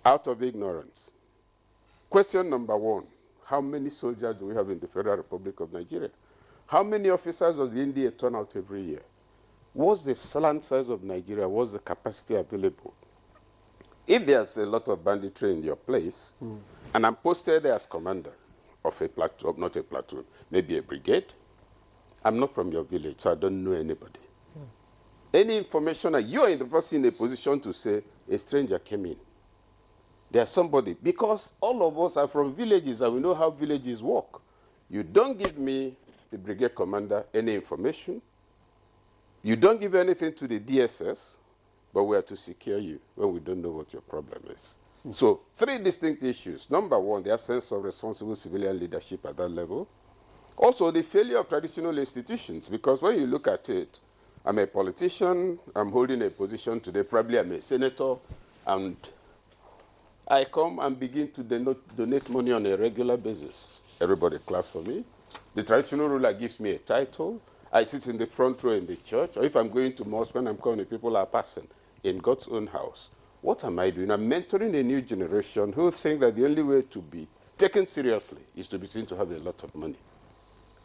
out of ignorance. Question number one, how many soldiers do we have in the Federal Republic of Nigeria? How many officers does the NDA turn out every year? What's the land size of Nigeria? What's the capacity available? If there's a lot of banditry in your place, and I'm posted there as commander of a platoon, not a platoon, maybe a brigade, I'm not from your village, so I don't know anybody. Any information, you are the person in a position to say, a stranger came in. There's somebody, because all of us are from villages and we know how villages work. You don't give me, the brigade commander, any information. You don't give anything to the DSS, but we are to secure you when we don't know what your problem is. So 3 distinct issues. Number one, the absence of responsible civilian leadership at that level. Also, the failure of traditional institutions, because when you look at it, I'm a politician, I'm holding a position today, probably I'm a senator, and I come and begin to donate money on a regular basis. Everybody claps for me. The traditional ruler gives me a title. I sit in the front row in the church, or if I'm going to mosque, when I'm coming, people are passing in God's own house. What am I doing? I'm mentoring a new generation who think that the only way to be taken seriously is to be seen to have a lot of money.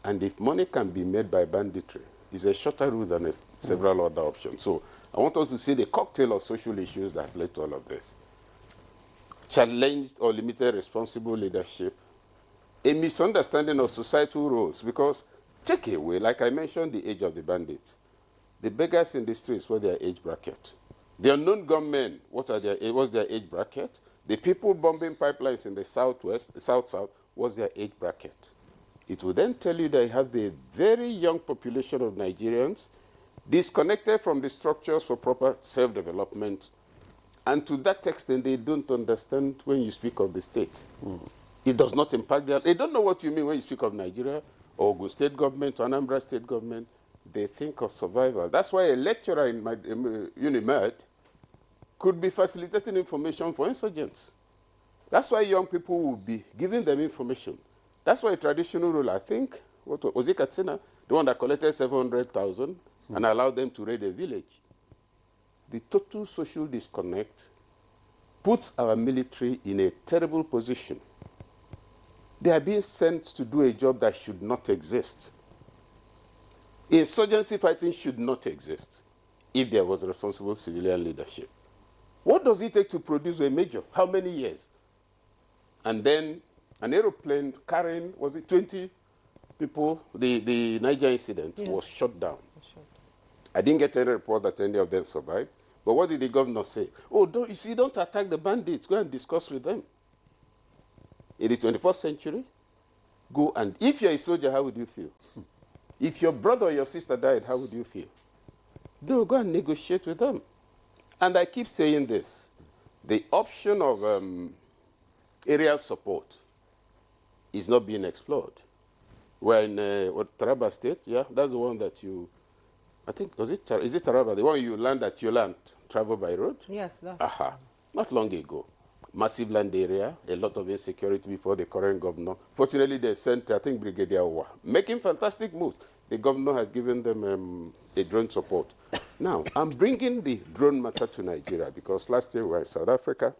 And if money can be made by banditry, it's a shorter route than several other options. So I want us to see the cocktail of social issues that led to all of this. Challenged or limited responsible leadership, a misunderstanding of societal roles, because take away, like I mentioned, the age of the bandits. The beggars in the streets, what's their age bracket? The unknown gunmen, what's their age bracket? The people bombing pipelines in the southwest, the south-south, what's their age bracket? It will then tell you that you have a very young population of Nigerians disconnected from the structures for proper self-development. And to that extent, they don't understand when you speak of the state. It does not impact them. They don't know what you mean when you speak of Nigeria, or Ogun State government, or Anambra State government. They think of survival. That's why a lecturer in my UNIMED could be facilitating information for insurgents. That's why young people will be giving them information. That's why a traditional ruler, I think, what was it, Katsina, the one that collected 700,000 and allowed them to raid a village. The total social disconnect puts our military in a terrible position. They are being sent to do a job that should not exist. Insurgency fighting should not exist if there was responsible civilian leadership. What does it take to produce a major? How many years? And then an aeroplane carrying, was it 20 people? The Niger incident was shot down. I didn't get any report that any of them survived. But what did the governor say? Oh, don't attack the bandits. Go and discuss with them. In the 21st century, go and, if you're a soldier, how would you feel? If your brother or your sister died, how would you feel? No, go and negotiate with them. And I keep saying this. The option of aerial support is not being explored. We're in Taraba State, yeah? That's the one that you, I think, is it Taraba? The one you land at your land, travel by road? Yes, that's Not long ago. Massive land area, a lot of insecurity before the current governor. Fortunately, they sent, I think, Brigadier Owa, making fantastic moves. The governor has given them a drone support. Now, I'm bringing the drone matter to Nigeria because last year we were in South Africa.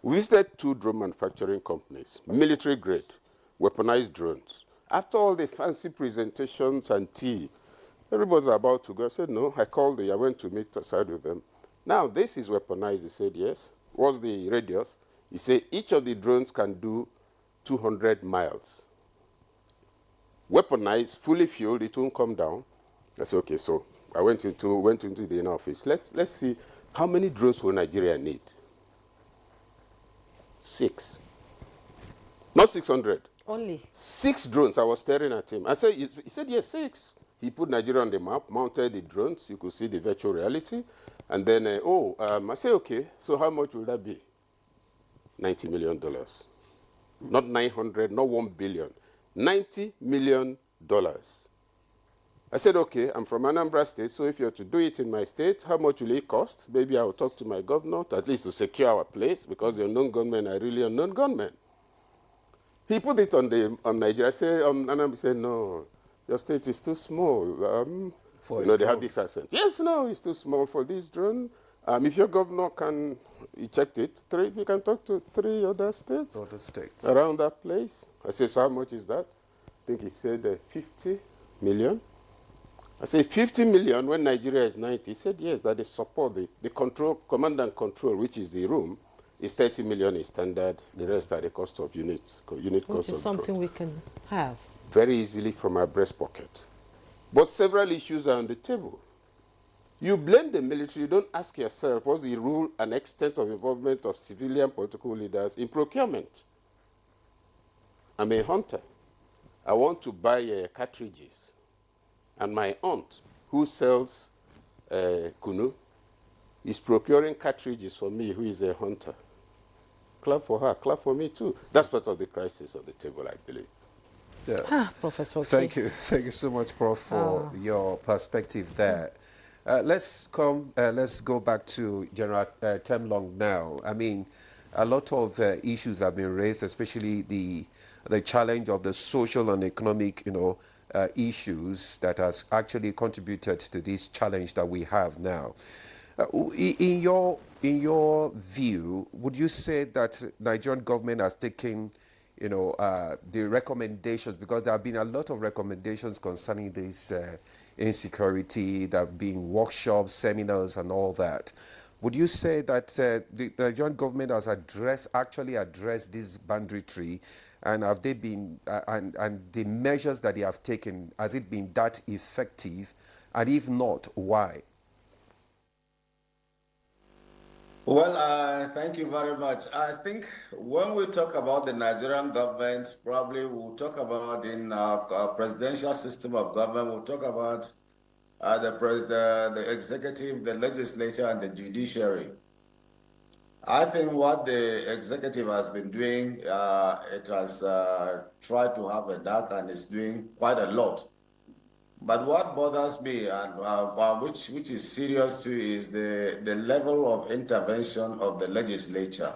We visited 2 drone manufacturing companies, military grade, weaponized drones. After all the fancy presentations and tea, everybody's about to go. I said, no. I went to meet aside with them. Now, this is weaponized. He said, yes. What's the radius? He said, each of the drones can do 200 miles. Weaponized, fully fueled, it won't come down. I said, okay, so I went into the inner office. Let's see, how many drones will Nigeria need? 6. Not 600. Only 6 drones. I was staring at him. He said, yes, 6. He put Nigeria on the map, mounted the drones. You could see the virtual reality. And then, I said, okay, so how much will that be? $90 million. Not 900, not 1 billion. $90 million. I said, okay, I'm from Anambra State, so if you're to do it in my state, how much will it cost? Maybe I will talk to my governor, at least to secure our place, because the unknown gunmen are really unknown gunmen. He put it on Nigeria. I said, Anambra said, no, your state is too small. They have this accent. Yes, no, it's too small for this drone. If your governor can, he checked it, you can talk to 3 other states. Around that place. I said, so how much is that? I think he said 50 million. I said, 50 million when Nigeria is 90. He said, yes, that is support. The control, command and control, which is the room, is 30 million is standard. The rest are the cost of unit cost of which is something we can have. Very easily from our breast pocket. But several issues are on the table. You blame the military, you don't ask yourself what's the role and extent of involvement of civilian political leaders in procurement. I'm a hunter. I want to buy cartridges. And my aunt, who sells kunu, is procuring cartridges for me, who is a hunter. Clap for her, clap for me too. That's part of the crisis on the table, I believe. Yeah. Professor. Thank you so much, Prof, for your perspective there. Let's go back to General Temlong now. I mean, a lot of issues have been raised, especially the challenge of the social and economic, issues that has actually contributed to this challenge that we have now. In your view, would you say that Nigerian government has taken, the recommendations, because there have been a lot of recommendations concerning this insecurity, there have been workshops, seminars, and all that. Would you say that the Nigerian government has actually addressed this banditry, and have they been, and the measures that they have taken, has it been that effective? And if not, why? Well, thank you very much. I think when we talk about the Nigerian government, probably we'll talk about in our presidential system of government, we'll talk about the executive, the legislature, and the judiciary. I think what the executive has been doing, it has tried to have a dark and is doing quite a lot. But what bothers me, and which is serious too, is the level of intervention of the legislature.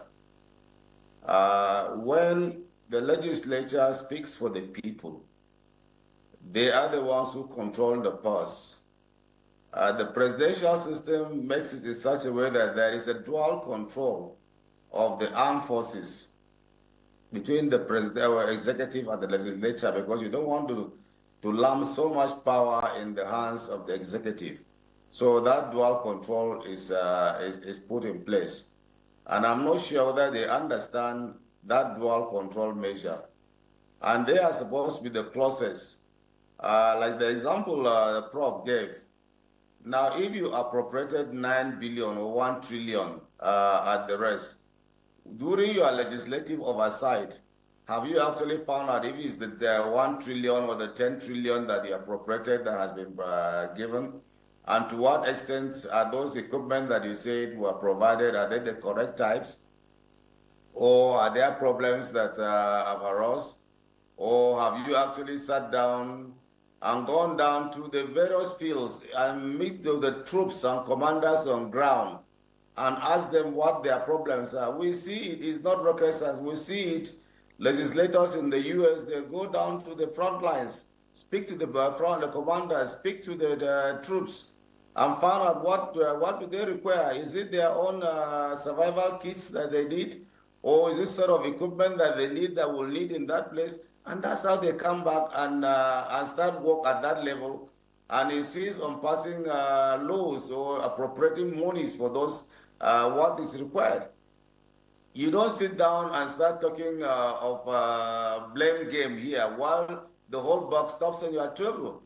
When the legislature speaks for the people, they are the ones who control the purse. The presidential system makes it in such a way that there is a dual control of the armed forces between the executive and the legislature, because you don't want to lump so much power in the hands of the executive. So that dual control is put in place. And I'm not sure that they understand that dual control measure. And they are supposed to be the closest. Like the example the Prof gave. Now, if you appropriated 9 billion or 1 trillion at the rest, during your legislative oversight, have you actually found out if it's the 1 trillion or the 10 trillion that you appropriated that has been given? And to what extent are those equipment that you said were provided, are they the correct types? Or are there problems that have arose? Or have you actually sat down and gone down to the various fields and meet the troops and commanders on ground and ask them what their problems are? We see it is not rocket science. We see it. Legislators in the US, they go down to the front lines, speak to the commanders, speak to the troops, and find out what do they require. Is it their own survival kits that they need, or is it sort of equipment that they need that will need in that place? And that's how they come back and start work at that level and insist on passing laws or appropriating monies for those what is required. You don't sit down and start talking of blame game here while the whole box stops on your table.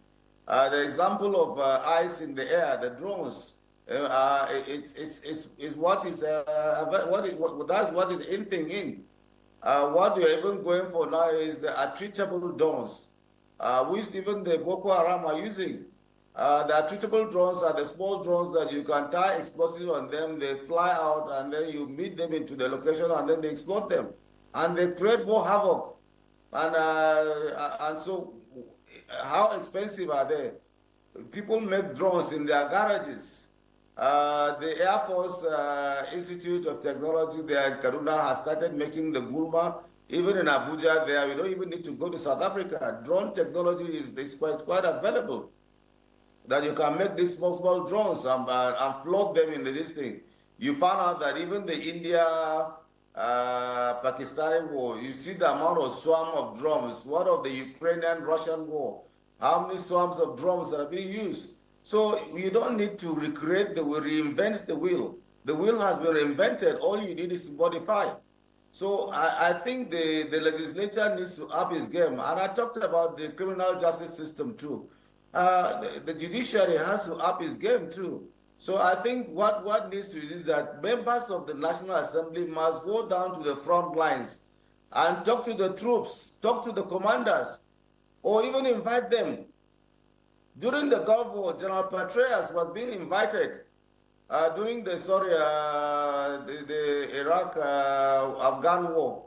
The example of ice in the air, the drones, it's what is that's what is in thing in. What we are even going for now is the attritable drones, which even the Boko Haram are using. The attritable drones are the small drones that you can tie explosives on them, they fly out, and then you meet them into the location, and then they explode them. And they create more havoc. And so, how expensive are they? People make drones in their garages. The Air Force Institute of Technology there in Kaduna has started making the Gulma. Even in Abuja there, we don't even need to go to South Africa. Drone technology is quite available, that you can make these small drones and float them in this thing. You found out that even the India-Pakistani war, you see the amount of swarm of drones. What of the Ukrainian-Russian war? How many swarms of drones that are being used? So you don't need to recreate the wheel, reinvent the wheel. The wheel has been invented. All you need is to modify. So I think the legislature needs to up its game. And I talked about the criminal justice system too. The judiciary has to up its game too. So I think what needs to is that members of the National Assembly must go down to the front lines and talk to the troops, talk to the commanders, or even invite them. During the Gulf War, General Petraeus was being invited. During the Iraq-Afghan war,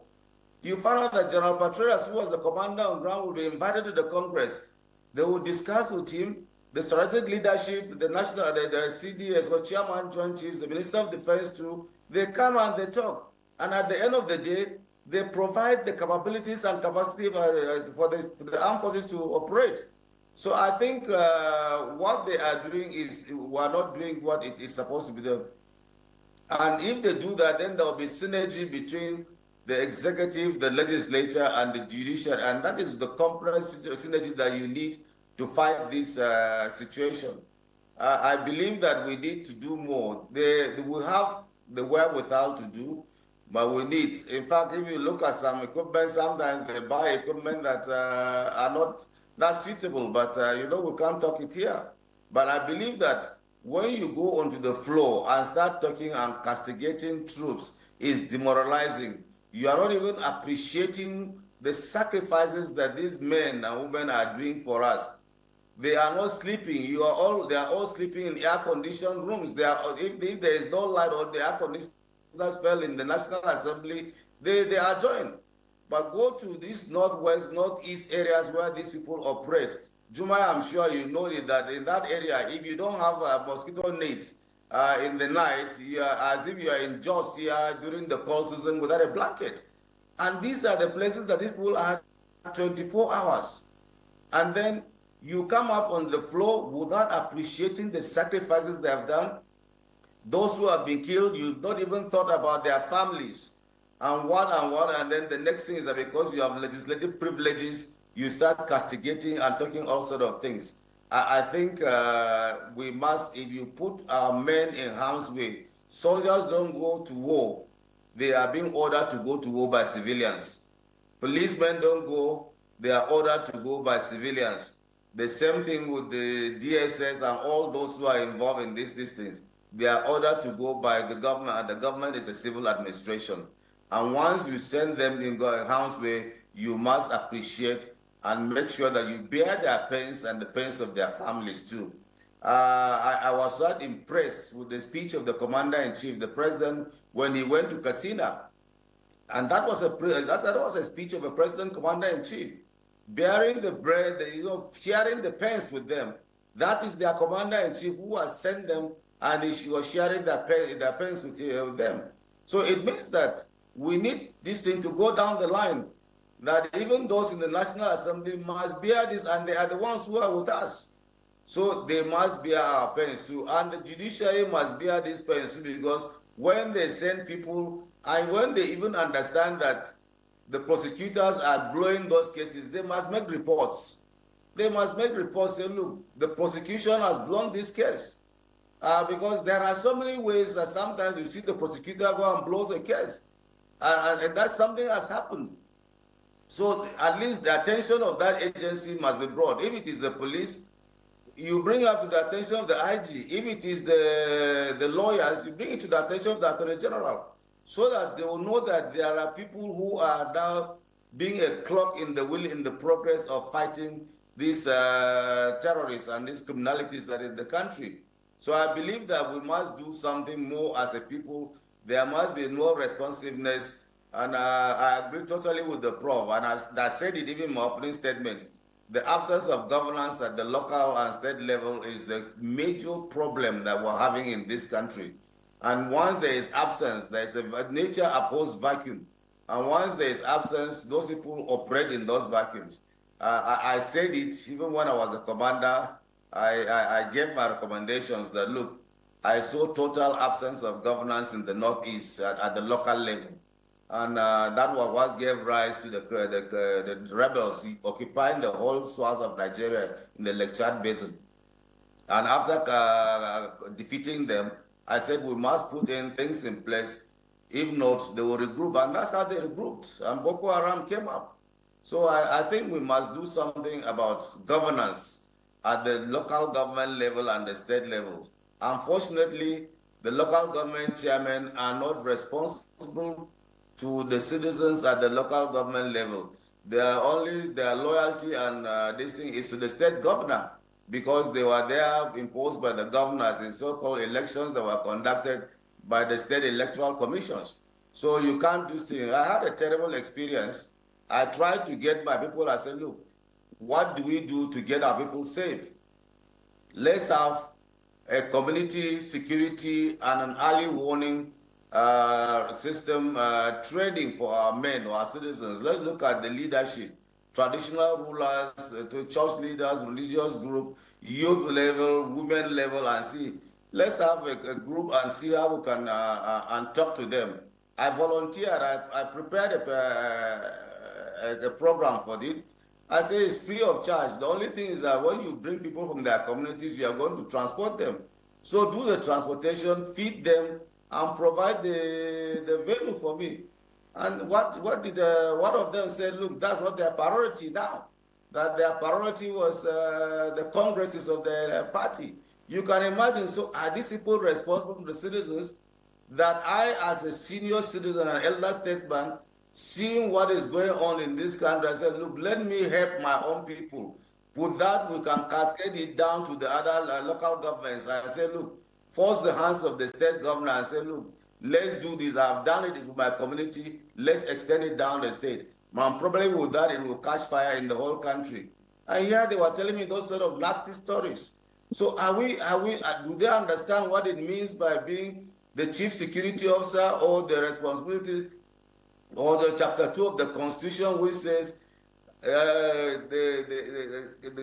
you found out that General Petraeus, who was the commander on ground, would be invited to the Congress. They would discuss with him the strategic leadership, the CDS, or Chairman, Joint Chiefs, the Minister of Defense too. They come and they talk. And at the end of the day, they provide the capabilities and capacity for the armed forces to operate. So I think what they are doing is, we are not doing what it is supposed to be done. And if they do that, then there will be synergy between the executive, the legislature, and the judiciary. And that is the complex synergy that you need to fight this situation. I believe that we need to do more. We have the wherewithal to do, but we need. In fact, if you look at some equipment, sometimes they buy equipment that are not that suitable, but we can't talk it here. But I believe that when you go onto the floor and start talking and castigating troops, is demoralizing. You are not even appreciating the sacrifices that these men and women are doing for us. They are not sleeping. They are all sleeping in air-conditioned rooms. If there is no light or the air conditioners fell in the National Assembly, they are joined. But go to these northwest, northeast areas where these people operate. Juma, I'm sure you know that in that area, if you don't have a mosquito net in the night, you are as if you are in Jos here during the cold season without a blanket. And these are the places that these people are 24 hours. And then you come up on the floor without appreciating the sacrifices they have done. Those who have been killed, you've not even thought about their families. And then the next thing is that because you have legislative privileges, you start castigating and talking all sorts of things. I think we must, if you put our men in harm's way, soldiers don't go to war. They are being ordered to go to war by civilians. Policemen don't go, they are ordered to go by civilians. The same thing with the DSS and all those who are involved in these things. They are ordered to go by the government, and the government is a civil administration. And once you send them in harm's way, you must appreciate and make sure that you bear their pains and the pains of their families too. I was so impressed with the speech of the Commander-in-Chief, the President, when he went to Katsina. And that was a speech of a President Commander-in-Chief, bearing the bread, sharing the pains with them. That is their Commander-in-Chief who has sent them, and he was sharing their pains with them. So it means that we need this thing to go down the line, that even those in the National Assembly must bear this, and they are the ones who are with us. So they must bear our pains too, and the judiciary must bear these pains too, because when they send people, and when they even understand that the prosecutors are blowing those cases, they must make reports. They must make reports saying, look, the prosecution has blown this case. Because there are so many ways that sometimes you see the prosecutor go and blows a case. And that's something has happened. So at least the attention of that agency must be brought. If it is the police, you bring up to the attention of the IG. If it is the lawyers, you bring it to the attention of the Attorney General, so that they will know that there are people who are now being a clock in the wheel in the progress of fighting these terrorists and these criminalities that are in the country. So I believe that we must do something more as a people. There must be more responsiveness, and I agree totally with the Prof. And I said it even in my opening statement. the absence of governance at the local and state level is the major problem that we're having in this country. And once there is absence, there is a nature opposed vacuum. And once there is absence, those people operate in those vacuums. I said it even when I was a commander. I gave my recommendations that, look, I saw total absence of governance in the Northeast at the local level. And that was what gave rise to the rebels occupying the whole swath of Nigeria in the Lake Chad Basin. And after defeating them, I said we must put in things in place. If not, they will regroup. And that's how they regrouped. And Boko Haram came up. So I think we must do something about governance at the local government level and the state levels. Unfortunately, the local government chairmen are not responsible to the citizens at the local government level. Their loyalty and this thing is to the state governor, because they were there imposed by the governors in so-called elections that were conducted by the state electoral commissions. So you can't do things. I had a terrible experience. I tried to get my people, I said, look, what do we do to get our people safe? Let's have a community security and an early warning system training for our men or our citizens. Let's look at the leadership, traditional rulers, to church leaders, religious group, youth level, women level, and see. Let's have a group and see how we can and talk to them. I volunteered. I prepared a program for this. I say it's free of charge. The only thing is that when you bring people from their communities, you are going to transport them. So do the transportation, feed them, and provide the venue for me. And what did one of them say? Look, that's not their priority now. That their priority was the congresses of their party. You can imagine. So are these people responsible to the citizens? That I, as a senior citizen and elder statesman, seeing what is going on in this country, I said, look, let me help my own people. With that, we can cascade it down to the other local governments. I said, look, force the hands of the state governor and say, look, let's do this. I've done it to my community. Let's extend it down the state. My problem with that, it will catch fire in the whole country. And here they were telling me those sort of nasty stories. So do they understand what it means by being the chief security officer, or the responsibility, or the chapter 2 of the Constitution, which says the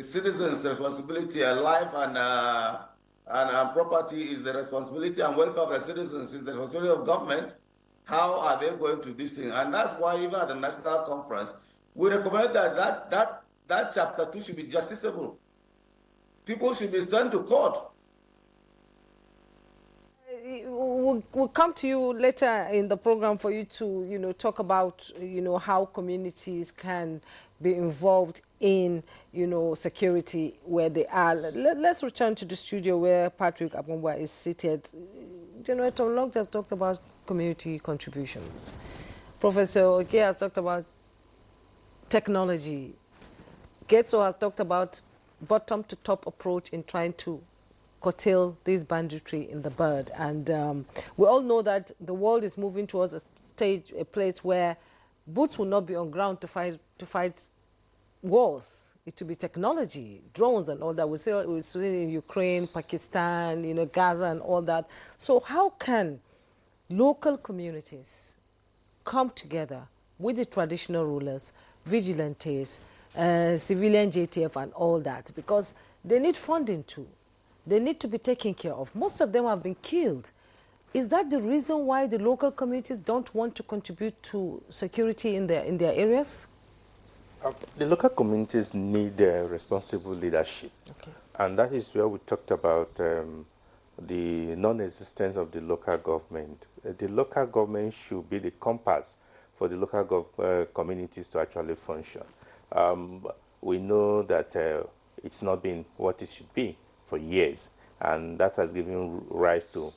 citizens' responsibility and life and property is the responsibility, and welfare of the citizens is the responsibility of government? How are they going to do this thing? And that's why even at the national conference, we recommend that chapter 2 should be justiciable. People should be sent to court. We'll come to you later in the program for you to, talk about, how communities can be involved in, security where they are. Let's return to the studio where Patrick Abumba is seated. Generator Long have talked about community contributions. Professor Oke has talked about technology. Getso has talked about bottom-to-top approach in trying to curtail this banditry in the bird. And we all know that the world is moving towards a place where boots will not be on ground to fight wars. It will be technology, drones and all that. We see in Ukraine, Pakistan, Gaza and all that. So how can local communities come together with the traditional rulers, vigilantes, civilian JTF and all that? Because they need funding too. They need to be taken care of. Most of them have been killed. Is that the reason why the local communities don't want to contribute to security in their areas? The local communities need responsible leadership. Okay. And that is where we talked about the non-existence of the local government. The local government should be the compass for the local communities to actually function. We know that it's not been what it should be for years, and that has given rise to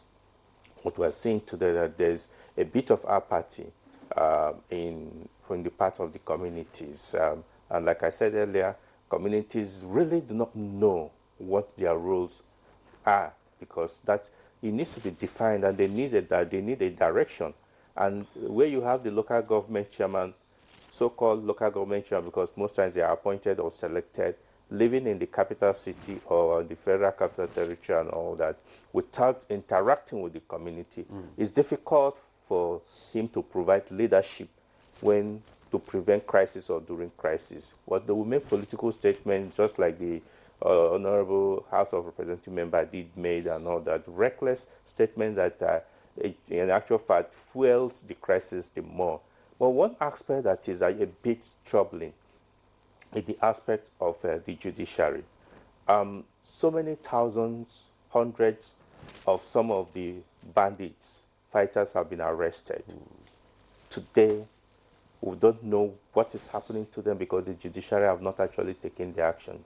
what we're seeing today, that there's a bit of apathy from the part of the communities. And like I said earlier, communities really do not know what their roles are, because that it needs to be defined, and they need a direction. And where you have the local government chairman so-called local government chairman, because most times they are appointed or selected, living in the capital city or the federal capital territory and all that, without interacting with the community, it's difficult for him to provide leadership when to prevent crisis or during crisis. What they will make political statements, just like the Honorable House of Representative member did made and all that, reckless statement that in actual fact fuels the crisis the more. But one aspect that is a bit troubling is the aspect of the judiciary. So many thousands, hundreds of some of the bandits, fighters have been arrested. Today, we don't know what is happening to them because the judiciary have not actually taken the actions.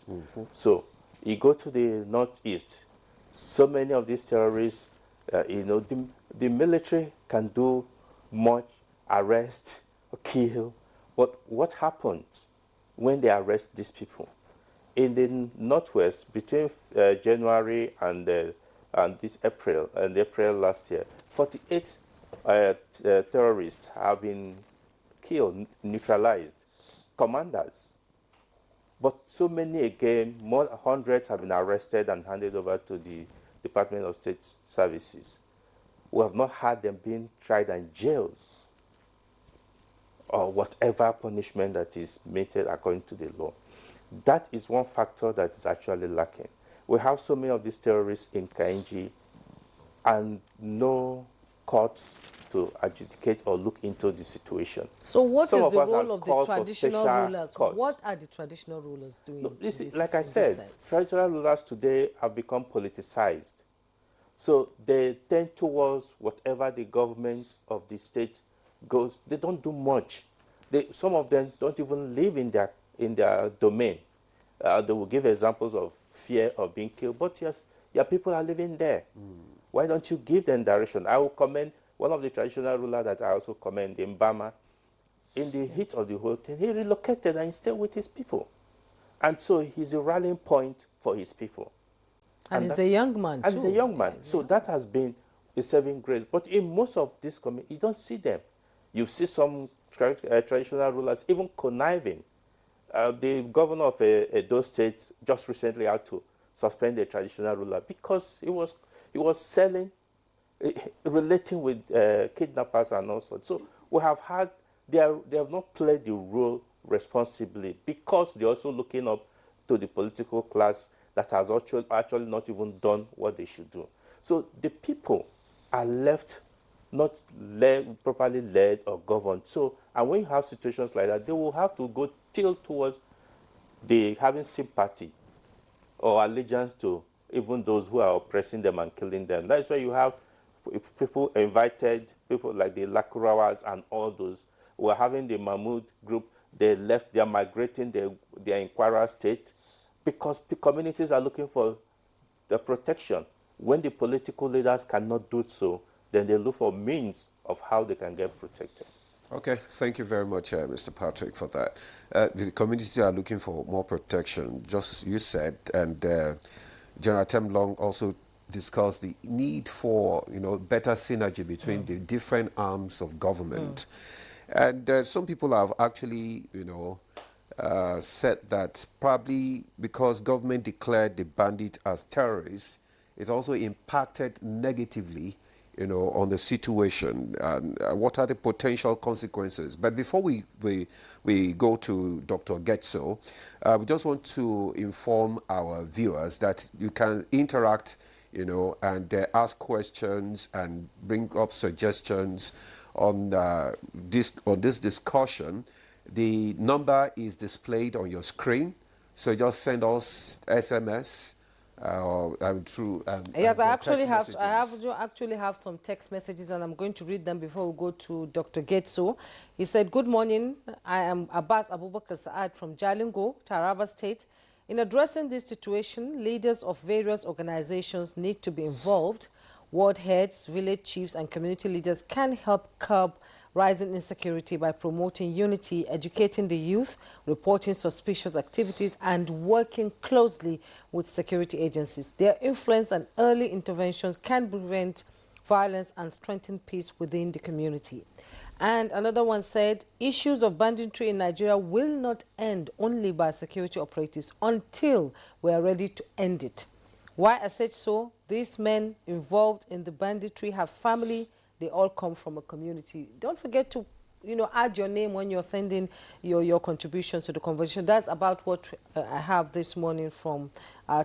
So you go to the northeast, so many of these terrorists, the military can do much, arrest, kill. But what happens when they arrest these people? In the northwest, between January and this April, and April last year, 48 terrorists have been killed, neutralized, commanders. But so many again, more hundreds have been arrested and handed over to the Department of State Services. We have not had them being tried and jailed or whatever punishment that is meted according to the law. That is one factor that is actually lacking. We have so many of these terrorists in Kainji and no court to adjudicate or look into the situation. So what Some is the us have role of the called for traditional special rulers? courts. What are the traditional rulers doing? No, in this, like I in this said, sense? traditional rulers today have become politicized. So they tend towards whatever the government of the state goes. They don't do much. Some of them don't even live in their domain. They will give examples of fear of being killed, but yes, your people are living there. Why don't you give them direction? I will commend one of the traditional rulers that I also commend in Bama. In the heat of the whole thing, he relocated and stayed with his people. And so he's a rallying point for his people. And he's a young man, and too. he's a young man. So that has been a saving grace. But in most of this community, you don't see them. You see some traditional rulers even conniving. The governor of Edo State just recently had to suspend a traditional ruler because he was selling, relating with kidnappers and all sorts. So we have had, they have not played the role responsibly because they're also looking up to the political class that has actually not even done what they should do. So the people are left not properly led or governed. So, and when you have situations like that, they will have to go tilt towards having sympathy or allegiance to even those who are oppressing them and killing them. That's why you have people invited, people like the Lakurawas and all those who are having the Mahmoud group. They are migrating their Inquirer state because the communities are looking for the protection. When the political leaders cannot do so, then they look for means of how they can get protected. Okay, thank you very much, Mr. Patrick, for that. The community are looking for more protection, just you said, and General Temlong also discussed the need for better synergy between the different arms of government. And some people have actually, said that probably because government declared the bandit as terrorists, it also impacted negatively on the situation, and what are the potential consequences. But before we go to Dr. Getso, we just want to inform our viewers that you can interact, and ask questions and bring up suggestions on this discussion. The number is displayed on your screen, so just send us SMS. Through yes, I actually have some text messages, and I'm going to read them before we go to Dr. Getso. He said, "Good morning. I am Abbas Abubakar Saad from Jalingo, Taraba State. In addressing this situation, leaders of various organizations need to be involved. Ward heads, village chiefs, and community leaders can help curb rising insecurity by promoting unity, educating the youth, reporting suspicious activities, and working closely with security agencies. Their influence and early interventions can prevent violence and strengthen peace within the community." And another one said, issues of banditry in Nigeria will not end only by security operatives until we are ready to end it. Why I said so? These men involved in the banditry have family. They all come from a community. Don't forget to, add your name when you're sending your contributions to the conversation. That's about what I have this morning from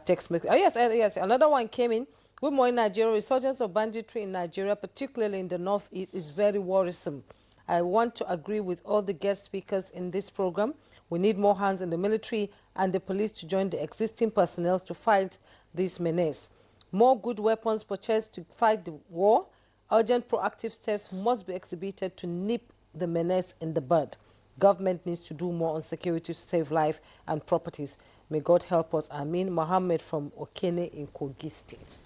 text message. Oh, yes. Another one came in. Good morning, Nigeria. Resurgence of banditry in Nigeria, particularly in the northeast, is very worrisome. I want to agree with all the guest speakers in this program. We need more hands in the military and the police to join the existing personnel to fight this menace. More good weapons purchased to fight the war. Urgent proactive steps must be exhibited to nip the menace in the bud. Government needs to do more on security to save life and properties. May God help us. Amin. Mohammed from Okene in Kogi State.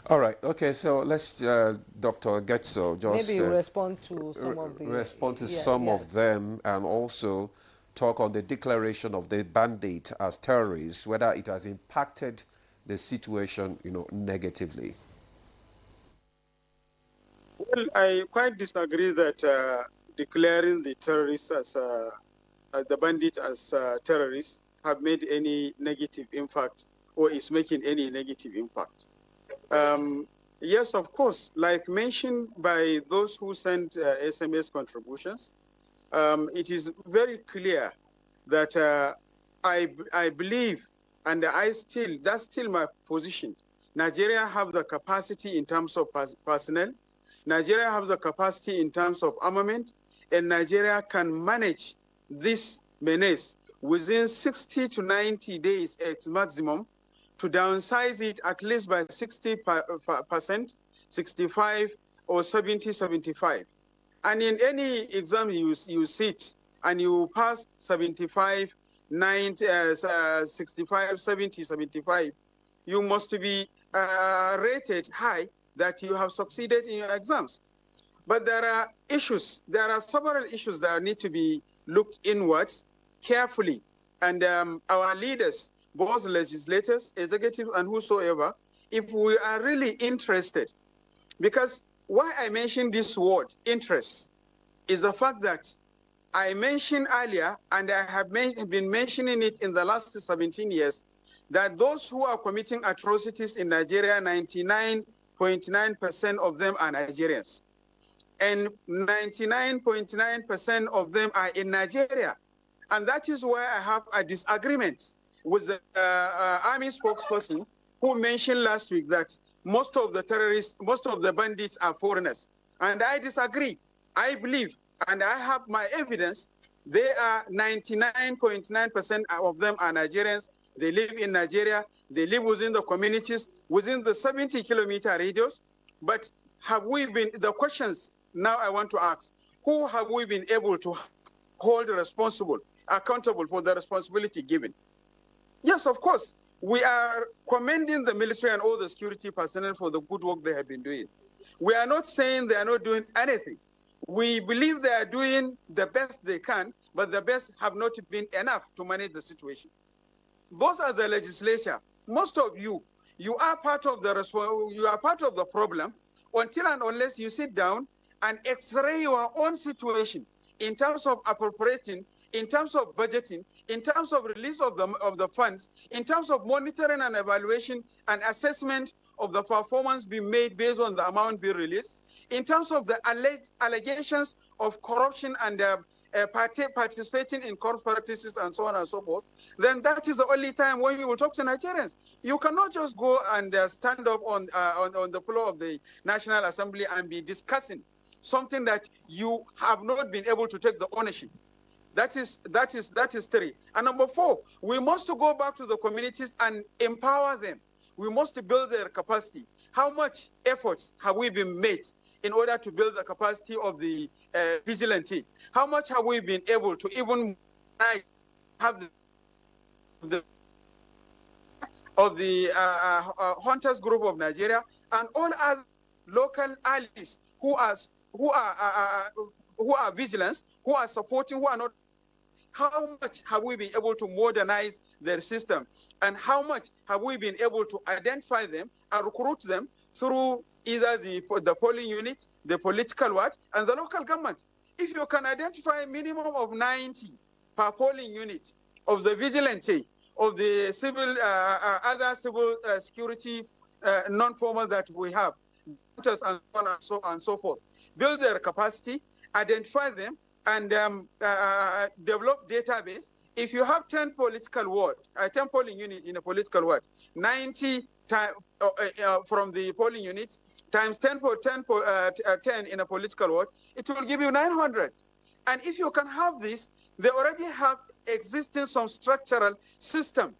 All right. Okay. So let's, Dr. Getso, just maybe respond to some of the of them, and also talk on the declaration of the bandit as terrorists, whether it has impacted the situation, negatively. Well, I quite disagree that declaring the terrorists as the bandit as terrorists have made any negative impact or is making any negative impact. Yes, of course, like mentioned by those who sent SMS contributions, it is very clear that I believe, and that's still my position. Nigeria have the capacity in terms of personnel, Nigeria have the capacity in terms of armament, and Nigeria can manage this menace within 60 to 90 days at maximum, to downsize it at least by 60%, 65 or 70, 75. And in any exam you sit and you pass 75, 90, 65, 70, 75, you must be rated high that you have succeeded in your exams. But there are several issues that need to be looked inwards carefully. And our leaders, both legislators, executives, and whosoever, if we are really interested, because why I mentioned this word, interest, is the fact that I mentioned earlier, and I have been mentioning it in the last 17 years, that those who are committing atrocities in Nigeria, 99.9% of them are Nigerians. And 99.9% of them are in Nigeria. And that is why I have a disagreement with the army spokesperson who mentioned last week that most of the terrorists, most of the bandits are foreigners. And I disagree. I believe, and I have my evidence, they are 99.9% of them are Nigerians. They live in Nigeria. They live within the communities, within the 70-kilometer radius. But have we been, the questions now I want to ask, who have we been able to hold responsible, accountable for the responsibility given? Yes, of course, we are commending the military and all the security personnel for the good work they have been doing. We are not saying they are not doing anything. We believe they are doing the best they can, but the best have not been enough to manage the situation. Those are the legislature. Most of you are part of the problem until and unless you sit down and x-ray your own situation in terms of appropriating, in terms of budgeting, in terms of release of the funds, in terms of monitoring and evaluation and assessment of the performance being made based on the amount being released, in terms of the allegations of corruption and participating in corrupt practices and so on and so forth, then that is the only time when you will talk to Nigerians. You cannot just go and stand up on the floor of the National Assembly and be discussing something that you have not been able to take the ownership. That is three. And number four, we must go back to the communities and empower them. We must build their capacity. How much efforts have we been made in order to build the capacity of the vigilante? How much have we been able to even have the hunters group of Nigeria and all other local allies who are vigilance, who are supporting, who are not? How much have we been able to modernize their system? And how much have we been able to identify them and recruit them through either the polling unit, the political ward, and the local government? If you can identify a minimum of 90 per polling unit of the vigilante, of the civil, other civil security non-formal that we have, and so on and so on and so forth, build their capacity, identify them, and develop database. If you have 10 political ward, 10 polling units in a political ward, 90 from the polling units times 10 in a political ward, it will give you 900. And if you can have this, they already have existing some structural system,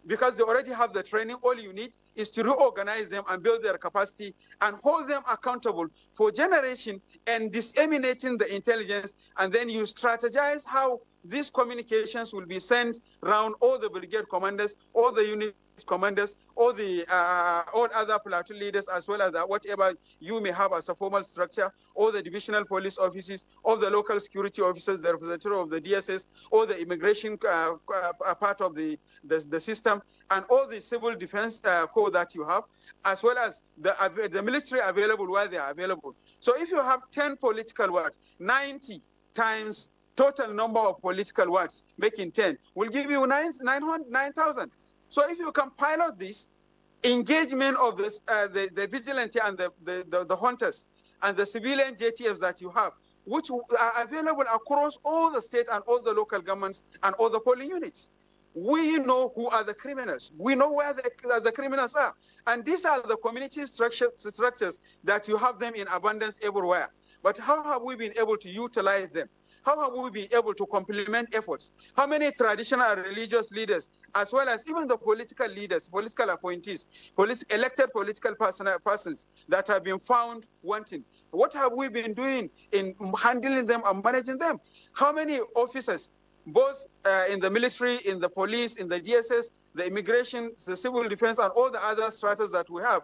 because they already have the training. All you need is to reorganize them and build their capacity and hold them accountable for generation and disseminating the intelligence. And then you strategize how these communications will be sent around all the brigade commanders, all the unit commanders, all the all other platoon leaders, as well as whatever you may have as a formal structure, all the divisional police offices, all the local security officers, the representative of the DSS, all the immigration part of the system, and all the civil defense corps that you have, as well as the military available where they are available. So if you have 10 political wards, 90 times total number of political wards, making 10, will give you 9,000. So if you can pilot this engagement of this, the vigilante and the hunters and the civilian JTFs that you have, which are available across all the state and all the local governments and all the polling units, we know who are the criminals. We know where the criminals are. And these are the community structures that you have them in abundance everywhere. But how have we been able to utilize them? How have we been able to complement efforts? How many traditional and religious leaders, as well as even the political leaders, political appointees, elected political persons that have been found wanting? What have we been doing in handling them and managing them? How many officers, both in the military, in the police, in the DSS, the immigration, the civil defense, and all the other stratas that we have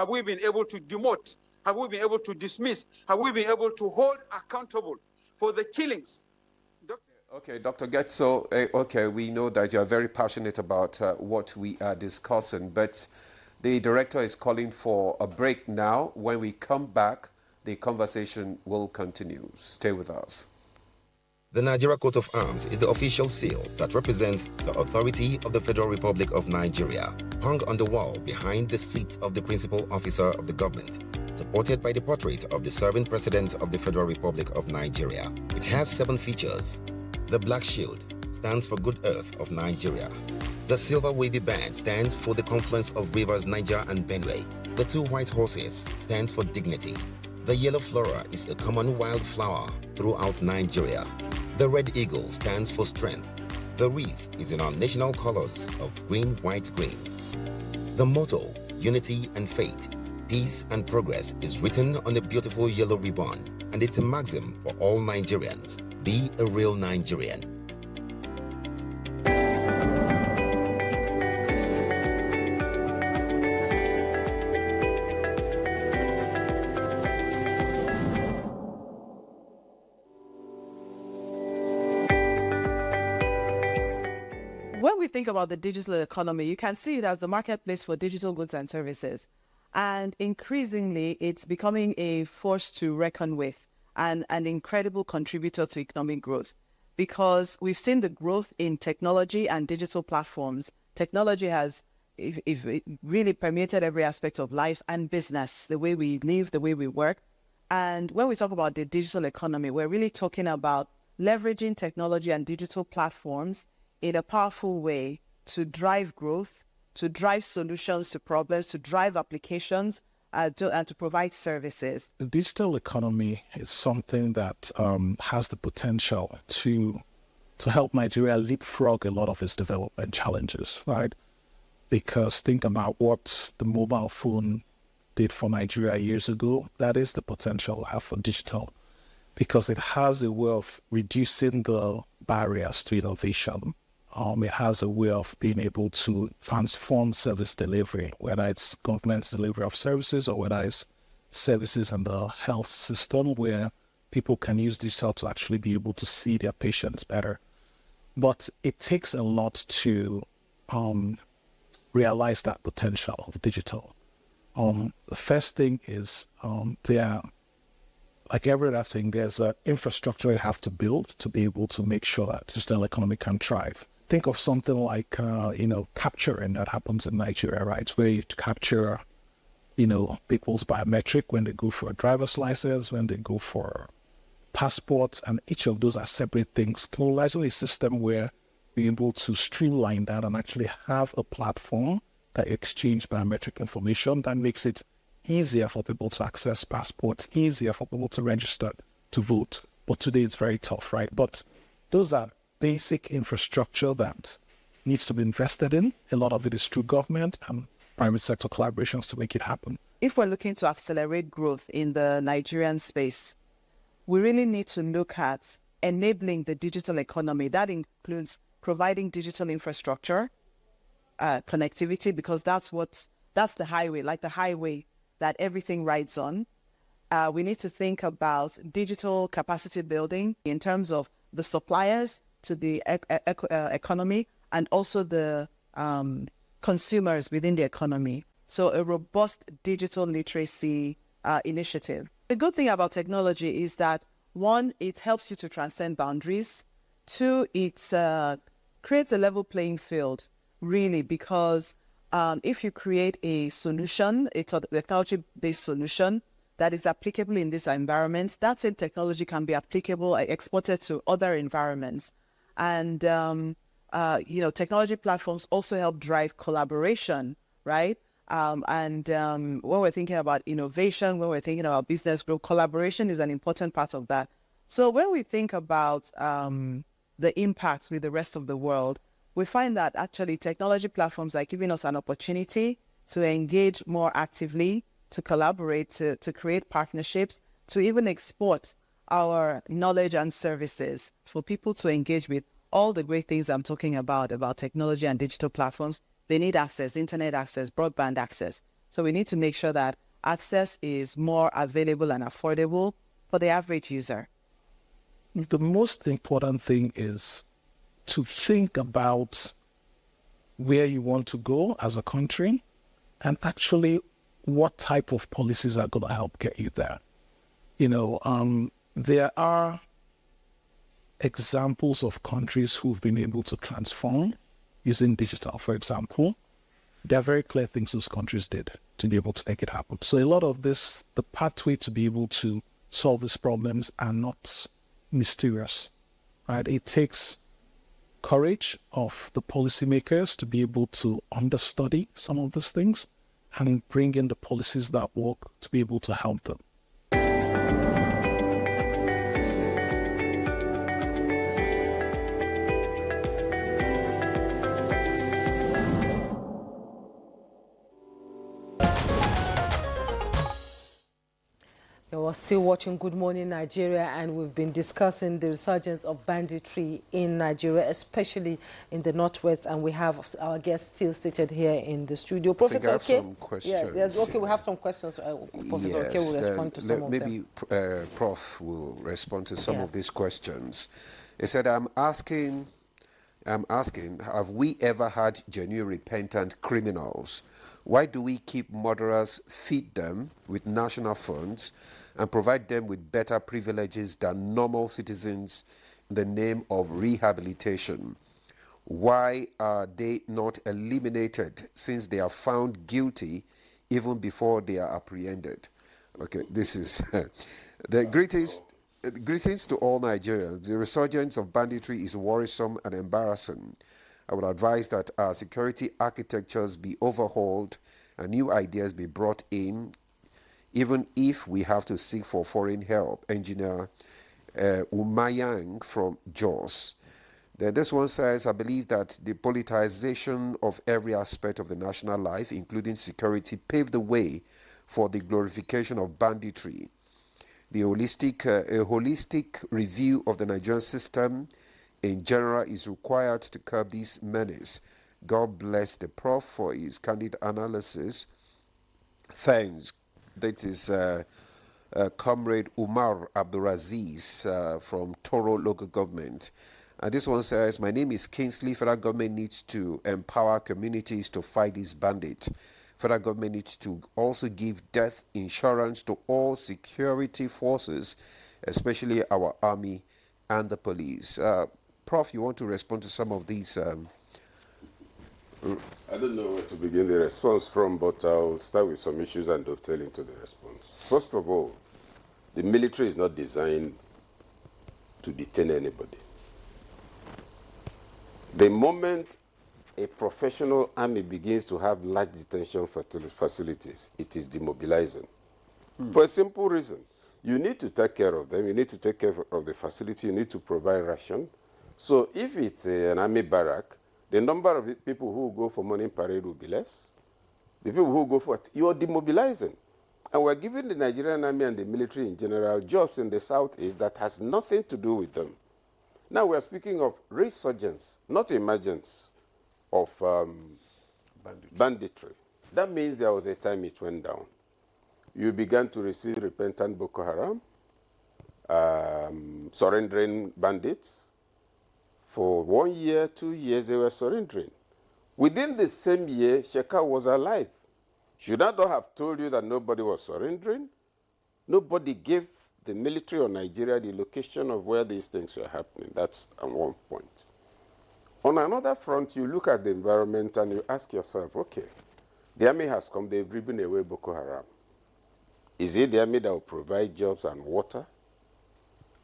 we been able to demote? Have we been able to dismiss? Have we been able to hold accountable for the killings? Okay, Dr. Getso, okay, we know that you are very passionate about what we are discussing, but the director is calling for a break now. When we come back, the conversation will continue. Stay with us. The Nigeria Coat of Arms is the official seal that represents the authority of the Federal Republic of Nigeria, hung on the wall behind the seat of the principal officer of the government, supported by the portrait of the serving president of the Federal Republic of Nigeria. It has 7 features. The black shield stands for Good Earth of Nigeria. The silver wavy band stands for the confluence of rivers Niger and Benue. The 2 white horses stands for dignity. The yellow flora is a common wildflower throughout Nigeria. The red eagle stands for strength. The wreath is in our national colors of green, white, green. The motto, unity and faith, peace and progress, is written on a beautiful yellow ribbon, and it's a maxim for all Nigerians. Be a real Nigerian. When we think about the digital economy, you can see it as the marketplace for digital goods and services. And increasingly, it's becoming a force to reckon with and an incredible contributor to economic growth, because we've seen the growth in technology and digital platforms. Technology has it really permeated every aspect of life and business, the way we live, the way we work. And when we talk about the digital economy, we're really talking about leveraging technology and digital platforms in a powerful way to drive growth, to drive solutions to problems, to drive applications, and to provide services. The digital economy is something that has the potential to help Nigeria leapfrog a lot of its development challenges, right? Because think about what the mobile phone did for Nigeria years ago. That is the potential we have for digital, because it has a way of reducing the barriers to innovation. It has a way of being able to transform service delivery, whether it's government's delivery of services or whether it's services in the health system, where people can use digital to actually be able to see their patients better. But it takes a lot to realize that potential of digital. The first thing is there are like every other thing, there's an infrastructure you have to build to be able to make sure that the digital economy can thrive. Think of something like, capturing that happens in Nigeria, right? Where you capture, people's biometric when they go for a driver's license, when they go for passports, and each of those are separate things. Can we imagine a system where we're able to streamline that and actually have a platform that exchange biometric information that makes it easier for people to access passports, easier for people to register to vote. But today it's very tough, right? But those are basic infrastructure that needs to be invested in. A lot of it is through government and private sector collaborations to make it happen. If we're looking to accelerate growth in the Nigerian space, we really need to look at enabling the digital economy. That includes providing digital infrastructure, connectivity, because that's the highway, like the highway that everything rides on. We need to think about digital capacity building in terms of the suppliers to the economy and also the consumers within the economy. So a robust digital literacy initiative. The good thing about technology is that, one, it helps you to transcend boundaries. Two, it creates a level playing field, really, because if you create a solution, a technology-based solution that is applicable in this environment, that same technology can be applicable, exported to other environments. And, technology platforms also help drive collaboration, right? When we're thinking about innovation, when we're thinking about business growth, collaboration is an important part of that. So when we think about the impacts with the rest of the world, we find that actually technology platforms are giving us an opportunity to engage more actively, to collaborate, to create partnerships, to even export our knowledge and services for people to engage with all the great things I'm talking about technology and digital platforms. They need access, internet access, broadband access. So we need to make sure that access is more available and affordable for the average user. The most important thing is to think about where you want to go as a country and actually what type of policies are going to help get you there. There are examples of countries who've been able to transform using digital, for example. There are very clear things those countries did to be able to make it happen. So a lot of this, the pathway to be able to solve these problems are not mysterious, right? It takes courage of the policymakers to be able to understudy some of these things and bring in the policies that work to be able to help them. We're still watching Good Morning Nigeria, and we've been discussing the resurgence of banditry in Nigeria, especially in the Northwest, and we have our guest still seated here in the studio. Professor, I think I have some questions. Yes, okay, we have some questions. Professor, okay, will respond to some of them. Maybe Prof will respond to some of these questions. He said, I'm asking, have we ever had genuine repentant criminals? Why do we keep murderers, feed them with national funds, and provide them with better privileges than normal citizens in the name of rehabilitation? Why are they not eliminated since they are found guilty even before they are apprehended? Okay, this is the greetings to all Nigerians. The resurgence of banditry is worrisome and embarrassing. I would advise that our security architectures be overhauled and new ideas be brought in, even if we have to seek for foreign help. Engineer Umayang from Jos. Then this one says, I believe that the politicization of every aspect of the national life, including security, paved the way for the glorification of banditry. A holistic review of the Nigerian system in general is required to curb this menace. God bless the Prof for his candid analysis. Thanks. That is Comrade Umar Abduraziz from Toro Local Government. And this one says, my name is Kingsley. Federal government needs to empower communities to fight these bandits. federal government needs to also give death insurance to all security forces, especially our army and the police. Prof, you want to respond to some of these? I don't know where to begin the response from, but I'll start with some issues and dovetail into the response. First of all, the military is not designed to detain anybody. The moment a professional army begins to have large detention facilities, it is demobilizing. For a simple reason. You need to take care of them, you need to take care of the facility, you need to provide ration. So if it's an army barrack, the number of people who go for morning parade will be less. The people who go for it, you are demobilizing. And we're giving the Nigerian army and the military in general jobs in the southeast that has nothing to do with them. Now we're speaking of resurgence, not emergence of banditry. That means there was a time it went down. You began to receive repentant Boko Haram, surrendering bandits. For 1 year, 2 years, they were surrendering. Within the same year, Sheka was alive. Should I not have told you that nobody was surrendering? Nobody gave the military or Nigeria the location of where these things were happening. That's on one point. On another front, you look at the environment and you ask yourself, okay, the army has come, they've driven away Boko Haram. Is it the army that will provide jobs and water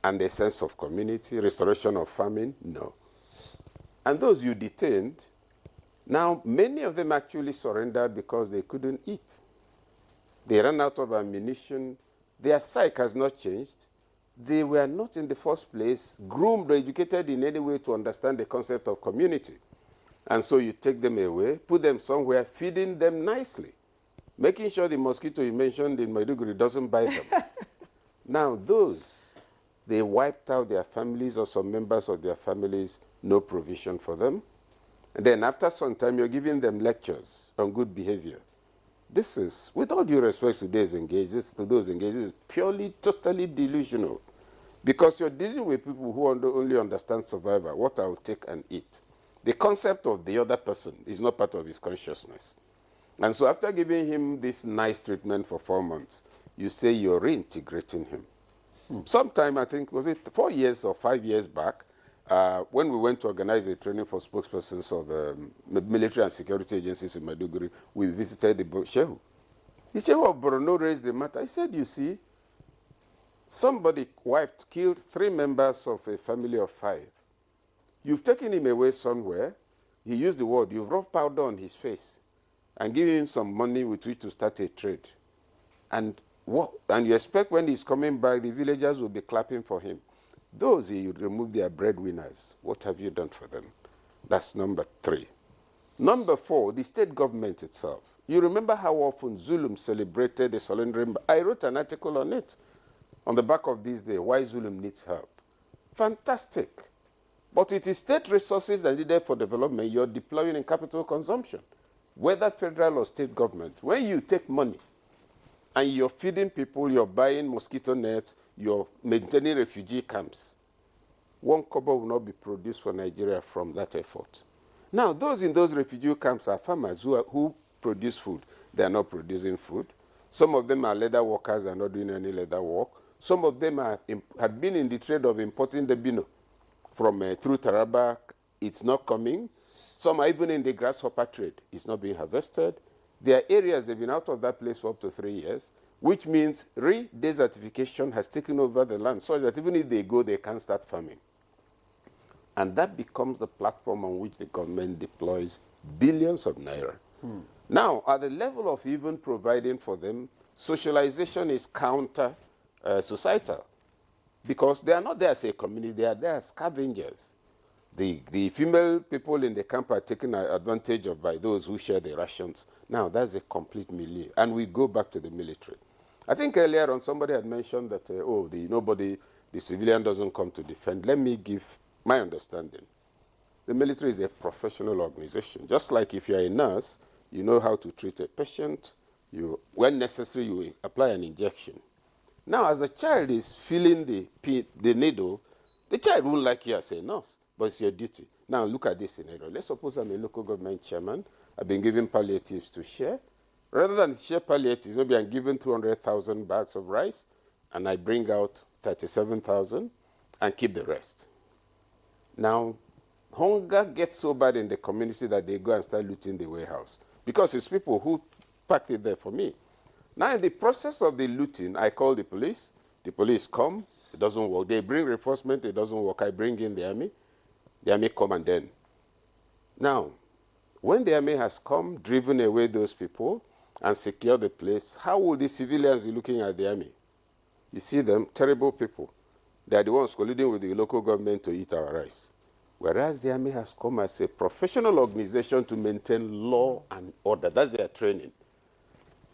and a sense of community, restoration of famine? No. And those you detained, now many of them actually surrendered because they couldn't eat. They ran out of ammunition. Their psyche has not changed. They were not in the first place groomed or educated in any way to understand the concept of community. And so you take them away, put them somewhere, feeding them nicely, making sure the mosquito you mentioned in Maiduguri doesn't bite them. Now those, they wiped out their families or some members of their families, no provision for them. And then after some time, you're giving them lectures on good behavior. This is, with all due respect to those engaged, is purely, totally delusional. Because you're dealing with people who only understand survival, what I'll take and eat. The concept of the other person is not part of his consciousness. And so after giving him this nice treatment for 4 months, you say you're reintegrating him. Sometime, I think, was it 4 years or 5 years back, when we went to organize a training for spokespersons of military and security agencies in Maiduguri, we visited the Shehu. The Shehu of Borno raised the matter. I said, you see, somebody killed 3 members of a family of 5. You've taken him away somewhere. He used the word, you've rubbed powder on his face and given him some money with which to start a trade. And you expect when he's coming back, the villagers will be clapping for him. Those, you remove their breadwinners. What have you done for them? That's number 3. Number 4, the state government itself. You remember how often Zulum celebrated the surrendering? I wrote an article on it, on the back of this day, why Zulum needs help. Fantastic. But it is state resources that are needed for development you're deploying in capital consumption, whether federal or state government. When you take money and you're feeding people, you're buying mosquito nets, you're maintaining refugee camps, 1 kobo will not be produced for Nigeria from that effort. Now, those in those refugee camps are farmers who produce food. They are not producing food. Some of them are leather workers, they are not doing any leather work. Some of them had been in the trade of importing the bino from through Taraba. It's not coming. Some are even in the grasshopper trade. It's not being harvested. There are areas they've been out of that place for up to 3 years, which means re-desertification has taken over the land, so that even if they go, they can't start farming. And that becomes the platform on which the government deploys billions of naira. Now, at the level of even providing for them, socialization is counter-societal, because they are not there as a community, they are there as scavengers. The female people in the camp are taken advantage of by those who share the rations. Now, that's a complete milieu. And we go back to the military. I think earlier on somebody had mentioned that, the civilian doesn't come to defend. Let me give my understanding. The military is a professional organization. Just like if you're a nurse, you know how to treat a patient. When necessary, you apply an injection. Now, as the child is feeling the needle, the child won't like you as a nurse, but it's your duty. Now, look at this scenario. Let's suppose I'm a local government chairman. I've been given palliatives to share. Rather than share palliatives, maybe I'm given 200,000 bags of rice, and I bring out 37,000 and keep the rest. Now, hunger gets so bad in the community that they go and start looting the warehouse because it's people who packed it there for me. Now, in the process of the looting, I call the police. The police come. It doesn't work. They bring reinforcement. It doesn't work. I bring in the army. The army come and then. Now, when the army has come, driven away those people, and secured the place, how will the civilians be looking at the army? You see them, terrible people. They are the ones colluding with the local government to eat our rice. Whereas the army has come as a professional organization to maintain law and order. That's their training.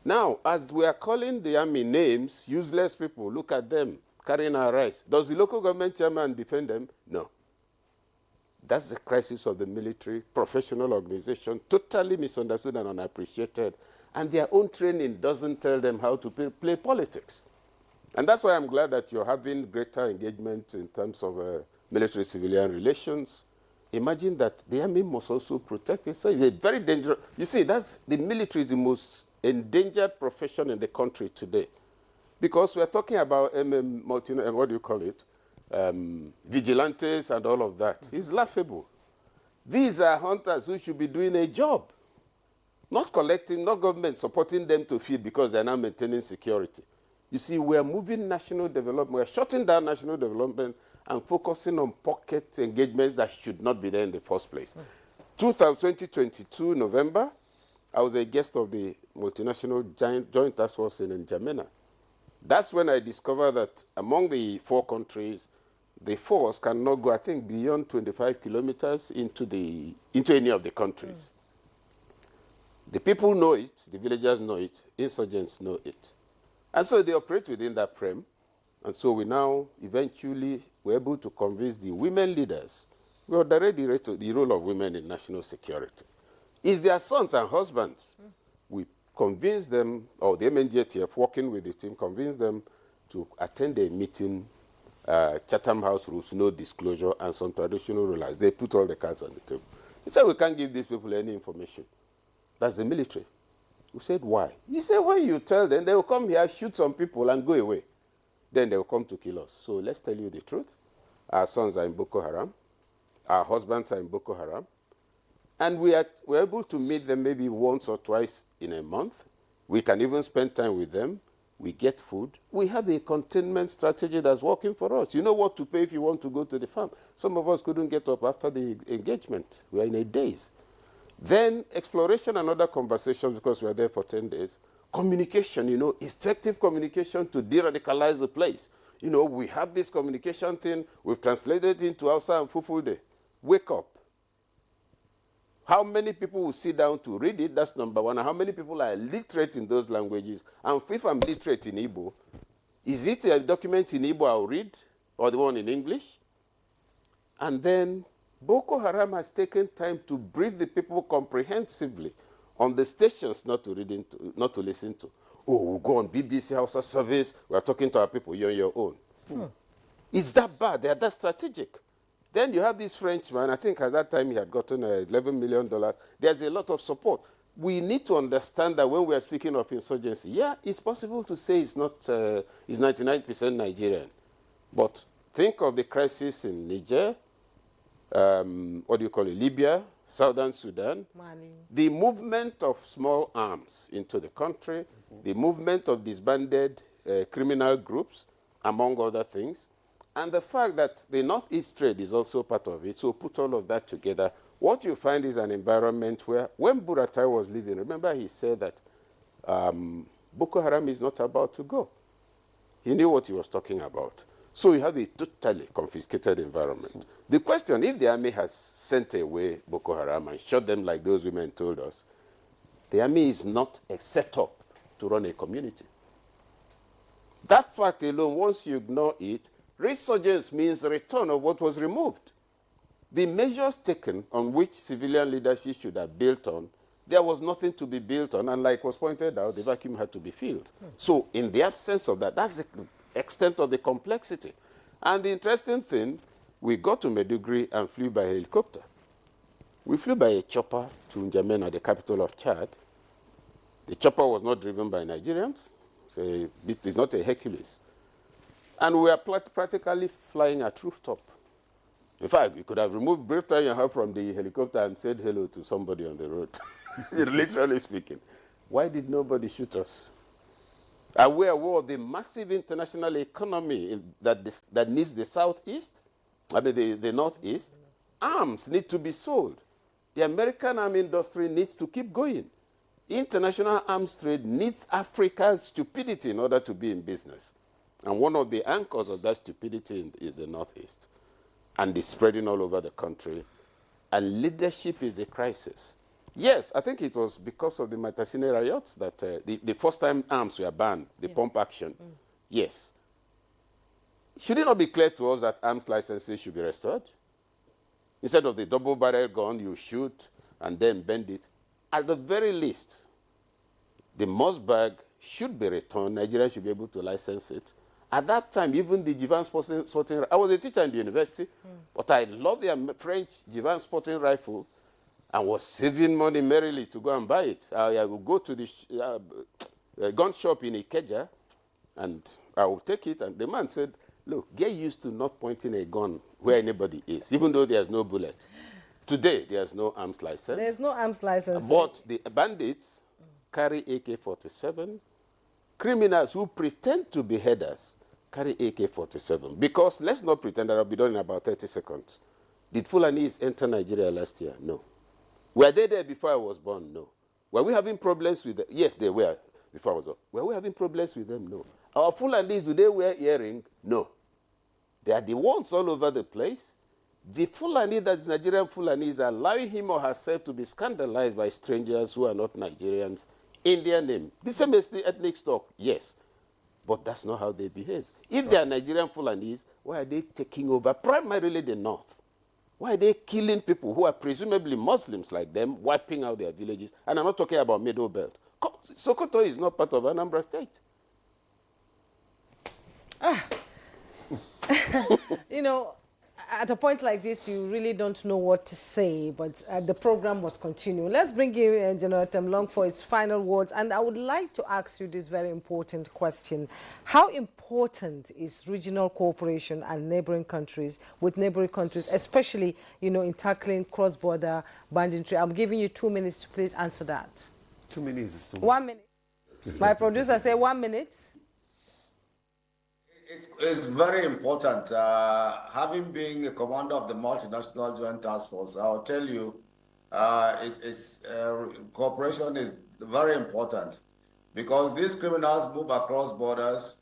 Now, as we are calling the army names, useless people, look at them carrying our rice. Does the local government chairman defend them? No. That's the crisis of the military, professional organization, totally misunderstood and unappreciated. And their own training doesn't tell them how to play politics. And that's why I'm glad that you're having greater engagement in terms of military-civilian relations. Imagine that the army must also protect itself. It's a very dangerous. You see, the military is the most endangered profession in the country today. Because we're talking about what do you call it? Vigilantes and all of that. It's laughable. These are hunters who should be doing a job. Not collecting, not government supporting them to feed because they're now maintaining security. You see, we're moving national development. We're shutting down national development and focusing on pocket engagements that should not be there in the first place. 2022, November, I was a guest of the multinational joint task force in N'Djamena. That's when I discovered that among the 4 countries, the force cannot go, I think, beyond 25 kilometers into any of the countries. The people know it, the villagers know it, insurgents know it. And so they operate within that frame. And so we now eventually were able to convince the women leaders. We already rated the role of women in national security. It's their sons and husbands. We convinced them, or the MNJTF working with the team, convinced them to attend a meeting, Chatham House rules, no disclosure, and some traditional rulers. They put all the cards on the table. They said, we can't give these people any information. That's the military. We said, why? He said, when you tell them, they will come here, shoot some people, and go away. Then they will come to kill us. So let's tell you the truth. Our sons are in Boko Haram. Our husbands are in Boko Haram. And we're able to meet them maybe once or twice in a month. We can even spend time with them. We get food. We have a containment strategy that's working for us. You know what to pay if you want to go to the farm. Some of us couldn't get up after the engagement. We are in a daze. Then exploration and other conversations, because we were there for 10 days. Communication, you know, effective communication to de-radicalize the place. You know, we have this communication thing. We've translated it into Hausa and Fulfulde. Wake up. How many people will sit down to read it? That's number one. And how many people are literate in those languages? And if I'm literate in Igbo, is it a document in Igbo I'll read, or the one in English? And then Boko Haram has taken time to brief the people comprehensively on the stations not to listen to. Oh, we'll go on BBC Hausa service. We're talking to our people. You're on your own. It's that bad. They're that strategic. Then you have this Frenchman. I think at that time he had gotten $11 million. There's a lot of support. We need to understand that when we are speaking of insurgency, yeah, it's possible to say it's not, it's 99% Nigerian. But think of the crisis in Niger, what do you call it, Libya, Southern Sudan, Mali. The movement of small arms into the country, the movement of disbanded criminal groups, among other things, and the fact that the Northeast trade is also part of it. So put all of that together. What you find is an environment where, when Buratai was living, remember he said that Boko Haram is not about to go. He knew what he was talking about. So you have a totally confiscated environment. The question, if the army has sent away Boko Haram and shot them like those women told us, the army is not a setup to run a community. That fact alone, once you ignore it, resurgence means return of what was removed. The measures taken on which civilian leadership should have built on, there was nothing to be built on, and like was pointed out, the vacuum had to be filled. So in the absence of that, that's the extent of the complexity. And the interesting thing, we got to Maiduguri and flew by helicopter. We flew by a chopper to N'Djamena, the capital of Chad. The chopper was not driven by Nigerians. It's not a Hercules. And we are practically flying at rooftop. In fact, you could have removed Britain from the helicopter and said hello to somebody on the road, literally speaking. Why did nobody shoot us? Are we aware of the massive international economy that needs the Southeast? The Northeast? Arms need to be sold. The American arm industry needs to keep going. International arms trade needs Africa's stupidity in order to be in business. And one of the anchors of that stupidity is the Northeast. And it's spreading all over the country. And leadership is the crisis. Yes, I think it was because of the Matasine riots that the first time arms were banned, the pump action. Yes. Should it not be clear to us that arms licenses should be restored? Instead of the double-barrel gun, you shoot and then bend it. At the very least, the Mossberg should be returned. Nigeria should be able to license it. At that time, even the Jivan sporting I was a teacher in the university, but I loved the French Jivan sporting rifle and was saving money merrily to go and buy it. I would go to the gun shop in Ikeja, and I would take it, and the man said, look, get used to not pointing a gun where anybody is, even though there's no bullet. Today, there's no arms license. There's no arms license. But the bandits carry AK-47. Criminals who pretend to be headers carry AK-47. Because let's not pretend that I'll be done in about 30 seconds. Did Fulanis enter Nigeria last year? No. Were they there before I was born? No. Were we having problems with them? Yes, they were before I was born. Were we having problems with them? No. Our Fulanis, do they wear earring? No. They are the ones all over the place. The Fulani, that is Nigerian Fulani, is allowing him or herself to be scandalized by strangers who are not Nigerians in their name. The same as the ethnic stock, yes. But that's not how they behave. If they are Nigerian Fulanis, why are they taking over primarily the north? Why are they killing people who are presumably Muslims like them, wiping out their villages? And I'm not talking about Middle Belt. Sokoto is not part of Anambra State. You know, at a point like this, you really don't know what to say, but the program must continue. Let's bring in General Temlong for his final words. And I would like to ask you this very important question. How important is regional cooperation and neighboring countries, especially, you know, in tackling cross-border banditry? I'm giving you 2 minutes to please answer that. 2 minutes is too much. 1 minute. My producer said 1 minute. It's very important. Having been a commander of the Multinational Joint Task Force, I'll tell you, cooperation is very important because these criminals move across borders.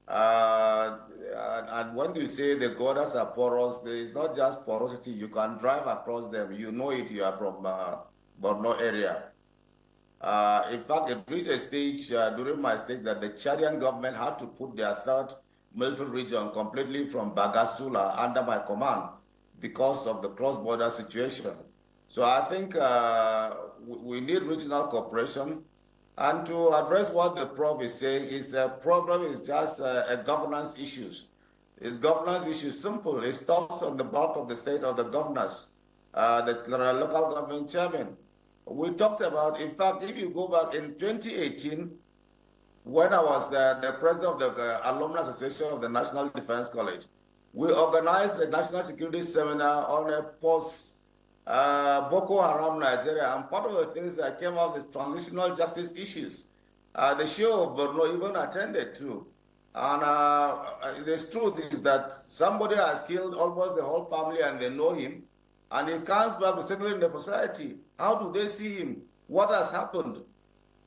And when you say the borders are porous, there is not just porosity. You can drive across them. You know it. You are from Borno area. In fact, it reached a stage during my stage that the Chadian government had to put their third military region completely from Bagasula under my command because of the cross-border situation. So I think we need regional cooperation. And to address what the Prof is saying, is a problem is just a governance issues. It's governance issues simple. It stops on the bulk of the state of the governors, the local government chairman. We talked about, in fact, if you go back in 2018, when I was the president of the Alumni Association of the National Defense College, we organized a national security seminar on a post-Boko Haram Nigeria. And part of the things that came out is transitional justice issues. The show of Borno even attended too. And the truth is that somebody has killed almost the whole family and they know him. And he comes back to settle in the society. How do they see him? What has happened?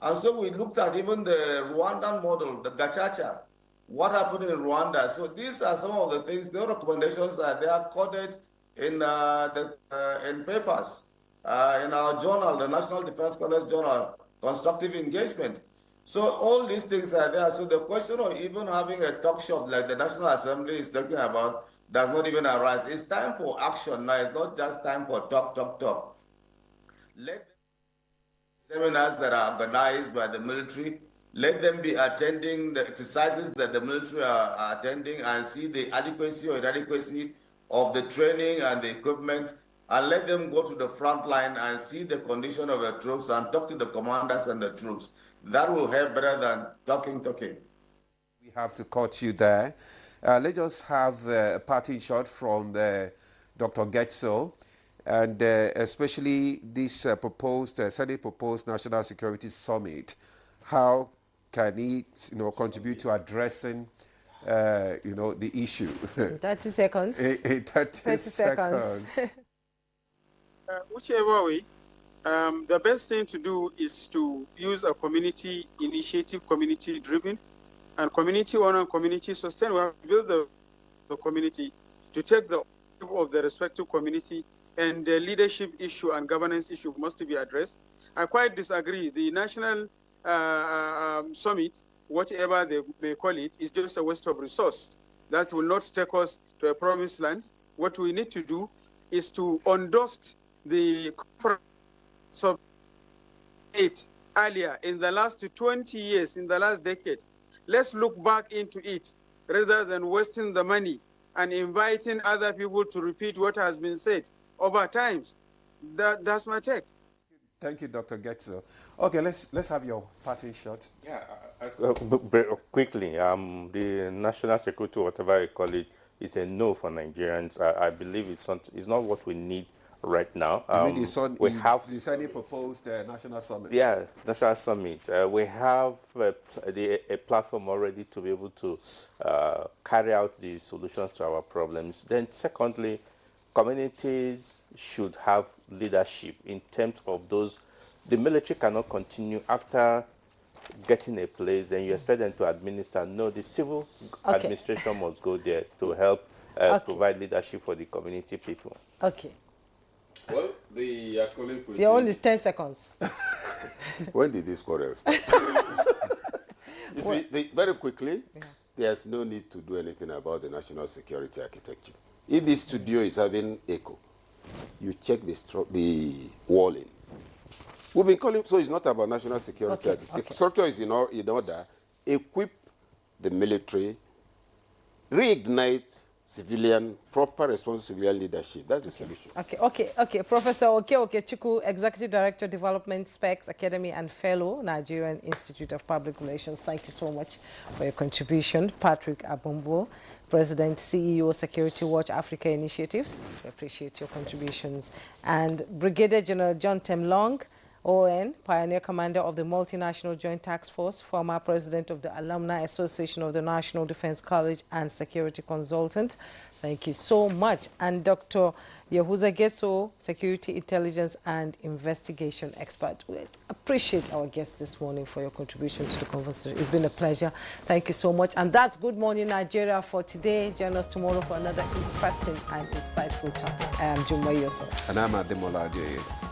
And so we looked at even the Rwandan model, the Gachacha, what happened in Rwanda. So these are some of the things, the recommendations that they are coded in papers, in our journal, the National Defense College Journal, Constructive Engagement. So all these things are there. So the question of even having a talk shop like the National Assembly is talking about does not even arise. It's time for action now. It's not just time for talk. Let seminars that are organized by the military, let them be attending the exercises that the military are attending and see the adequacy or inadequacy of the training and the equipment, and let them go to the front line and see the condition of the troops and talk to the commanders and the troops. That will help better than talking. We have to cut you there. Let's just have a parting shot from Dr. Getso, and especially this Senate proposed National Security Summit. How can it, contribute to addressing, the issue? 30 seconds. 30 seconds. Whichever way, the best thing to do is to use a community initiative, community-driven, and community-owned and community-sustained. We have to build the community to take the of the respective community, and the leadership issue and governance issue must be addressed. I quite disagree. The national summit, whatever they may call it, is just a waste of resource. That will not take us to a promised land. What we need to do is to undust the conference of 8 earlier in the last 20 years, in the last decades. Let's look back into it rather than wasting the money and inviting other people to repeat what has been said over times. That's my take. Thank you, Dr. Getso. Okay, let's have your parting shot. Yeah, quickly. The national security, whatever you call it, is a no for Nigerians. I believe it's not what we need right now. We have the Senate proposed national summit. Yeah, national summit. We have a platform already to be able to carry out the solutions to our problems. Then secondly, communities should have leadership in terms of those. The military cannot continue after getting a place, then you expect them to administer. No, the civil administration must go there to help provide leadership for the community people. Okay. Well, the calling for Your own is 10 seconds. When did this quarrel start? You see, very quickly, there's no need to do anything about the national security architecture. If this studio is having echo, you check the walling. We've been calling, so it's not about national security. The structure is in order. Equip the military, reignite proper responsive civilian leadership. That's the solution. Okay. Professor Okechukwu, Executive Director, Development, Specs Academy, and Fellow, Nigerian Institute of Public Relations. Thank you so much for your contribution. Patrick Abumbo, President, CEO, Security Watch Africa Initiatives. We appreciate your contributions. And Brigadier General John Temlong, ON, Pioneer Commander of the Multinational Joint Task Force, former President of the Alumni Association of the National Defense College, and Security Consultant. Thank you so much. And Dr. Yehuza Getso, Security Intelligence and Investigation Expert. We appreciate our guest this morning for your contribution to the conversation. It's been a pleasure. Thank you so much. And that's Good Morning Nigeria for today. Join us tomorrow for another interesting and insightful topic. I am Jumwa Yoso. And I'm Ademola Adeyeye.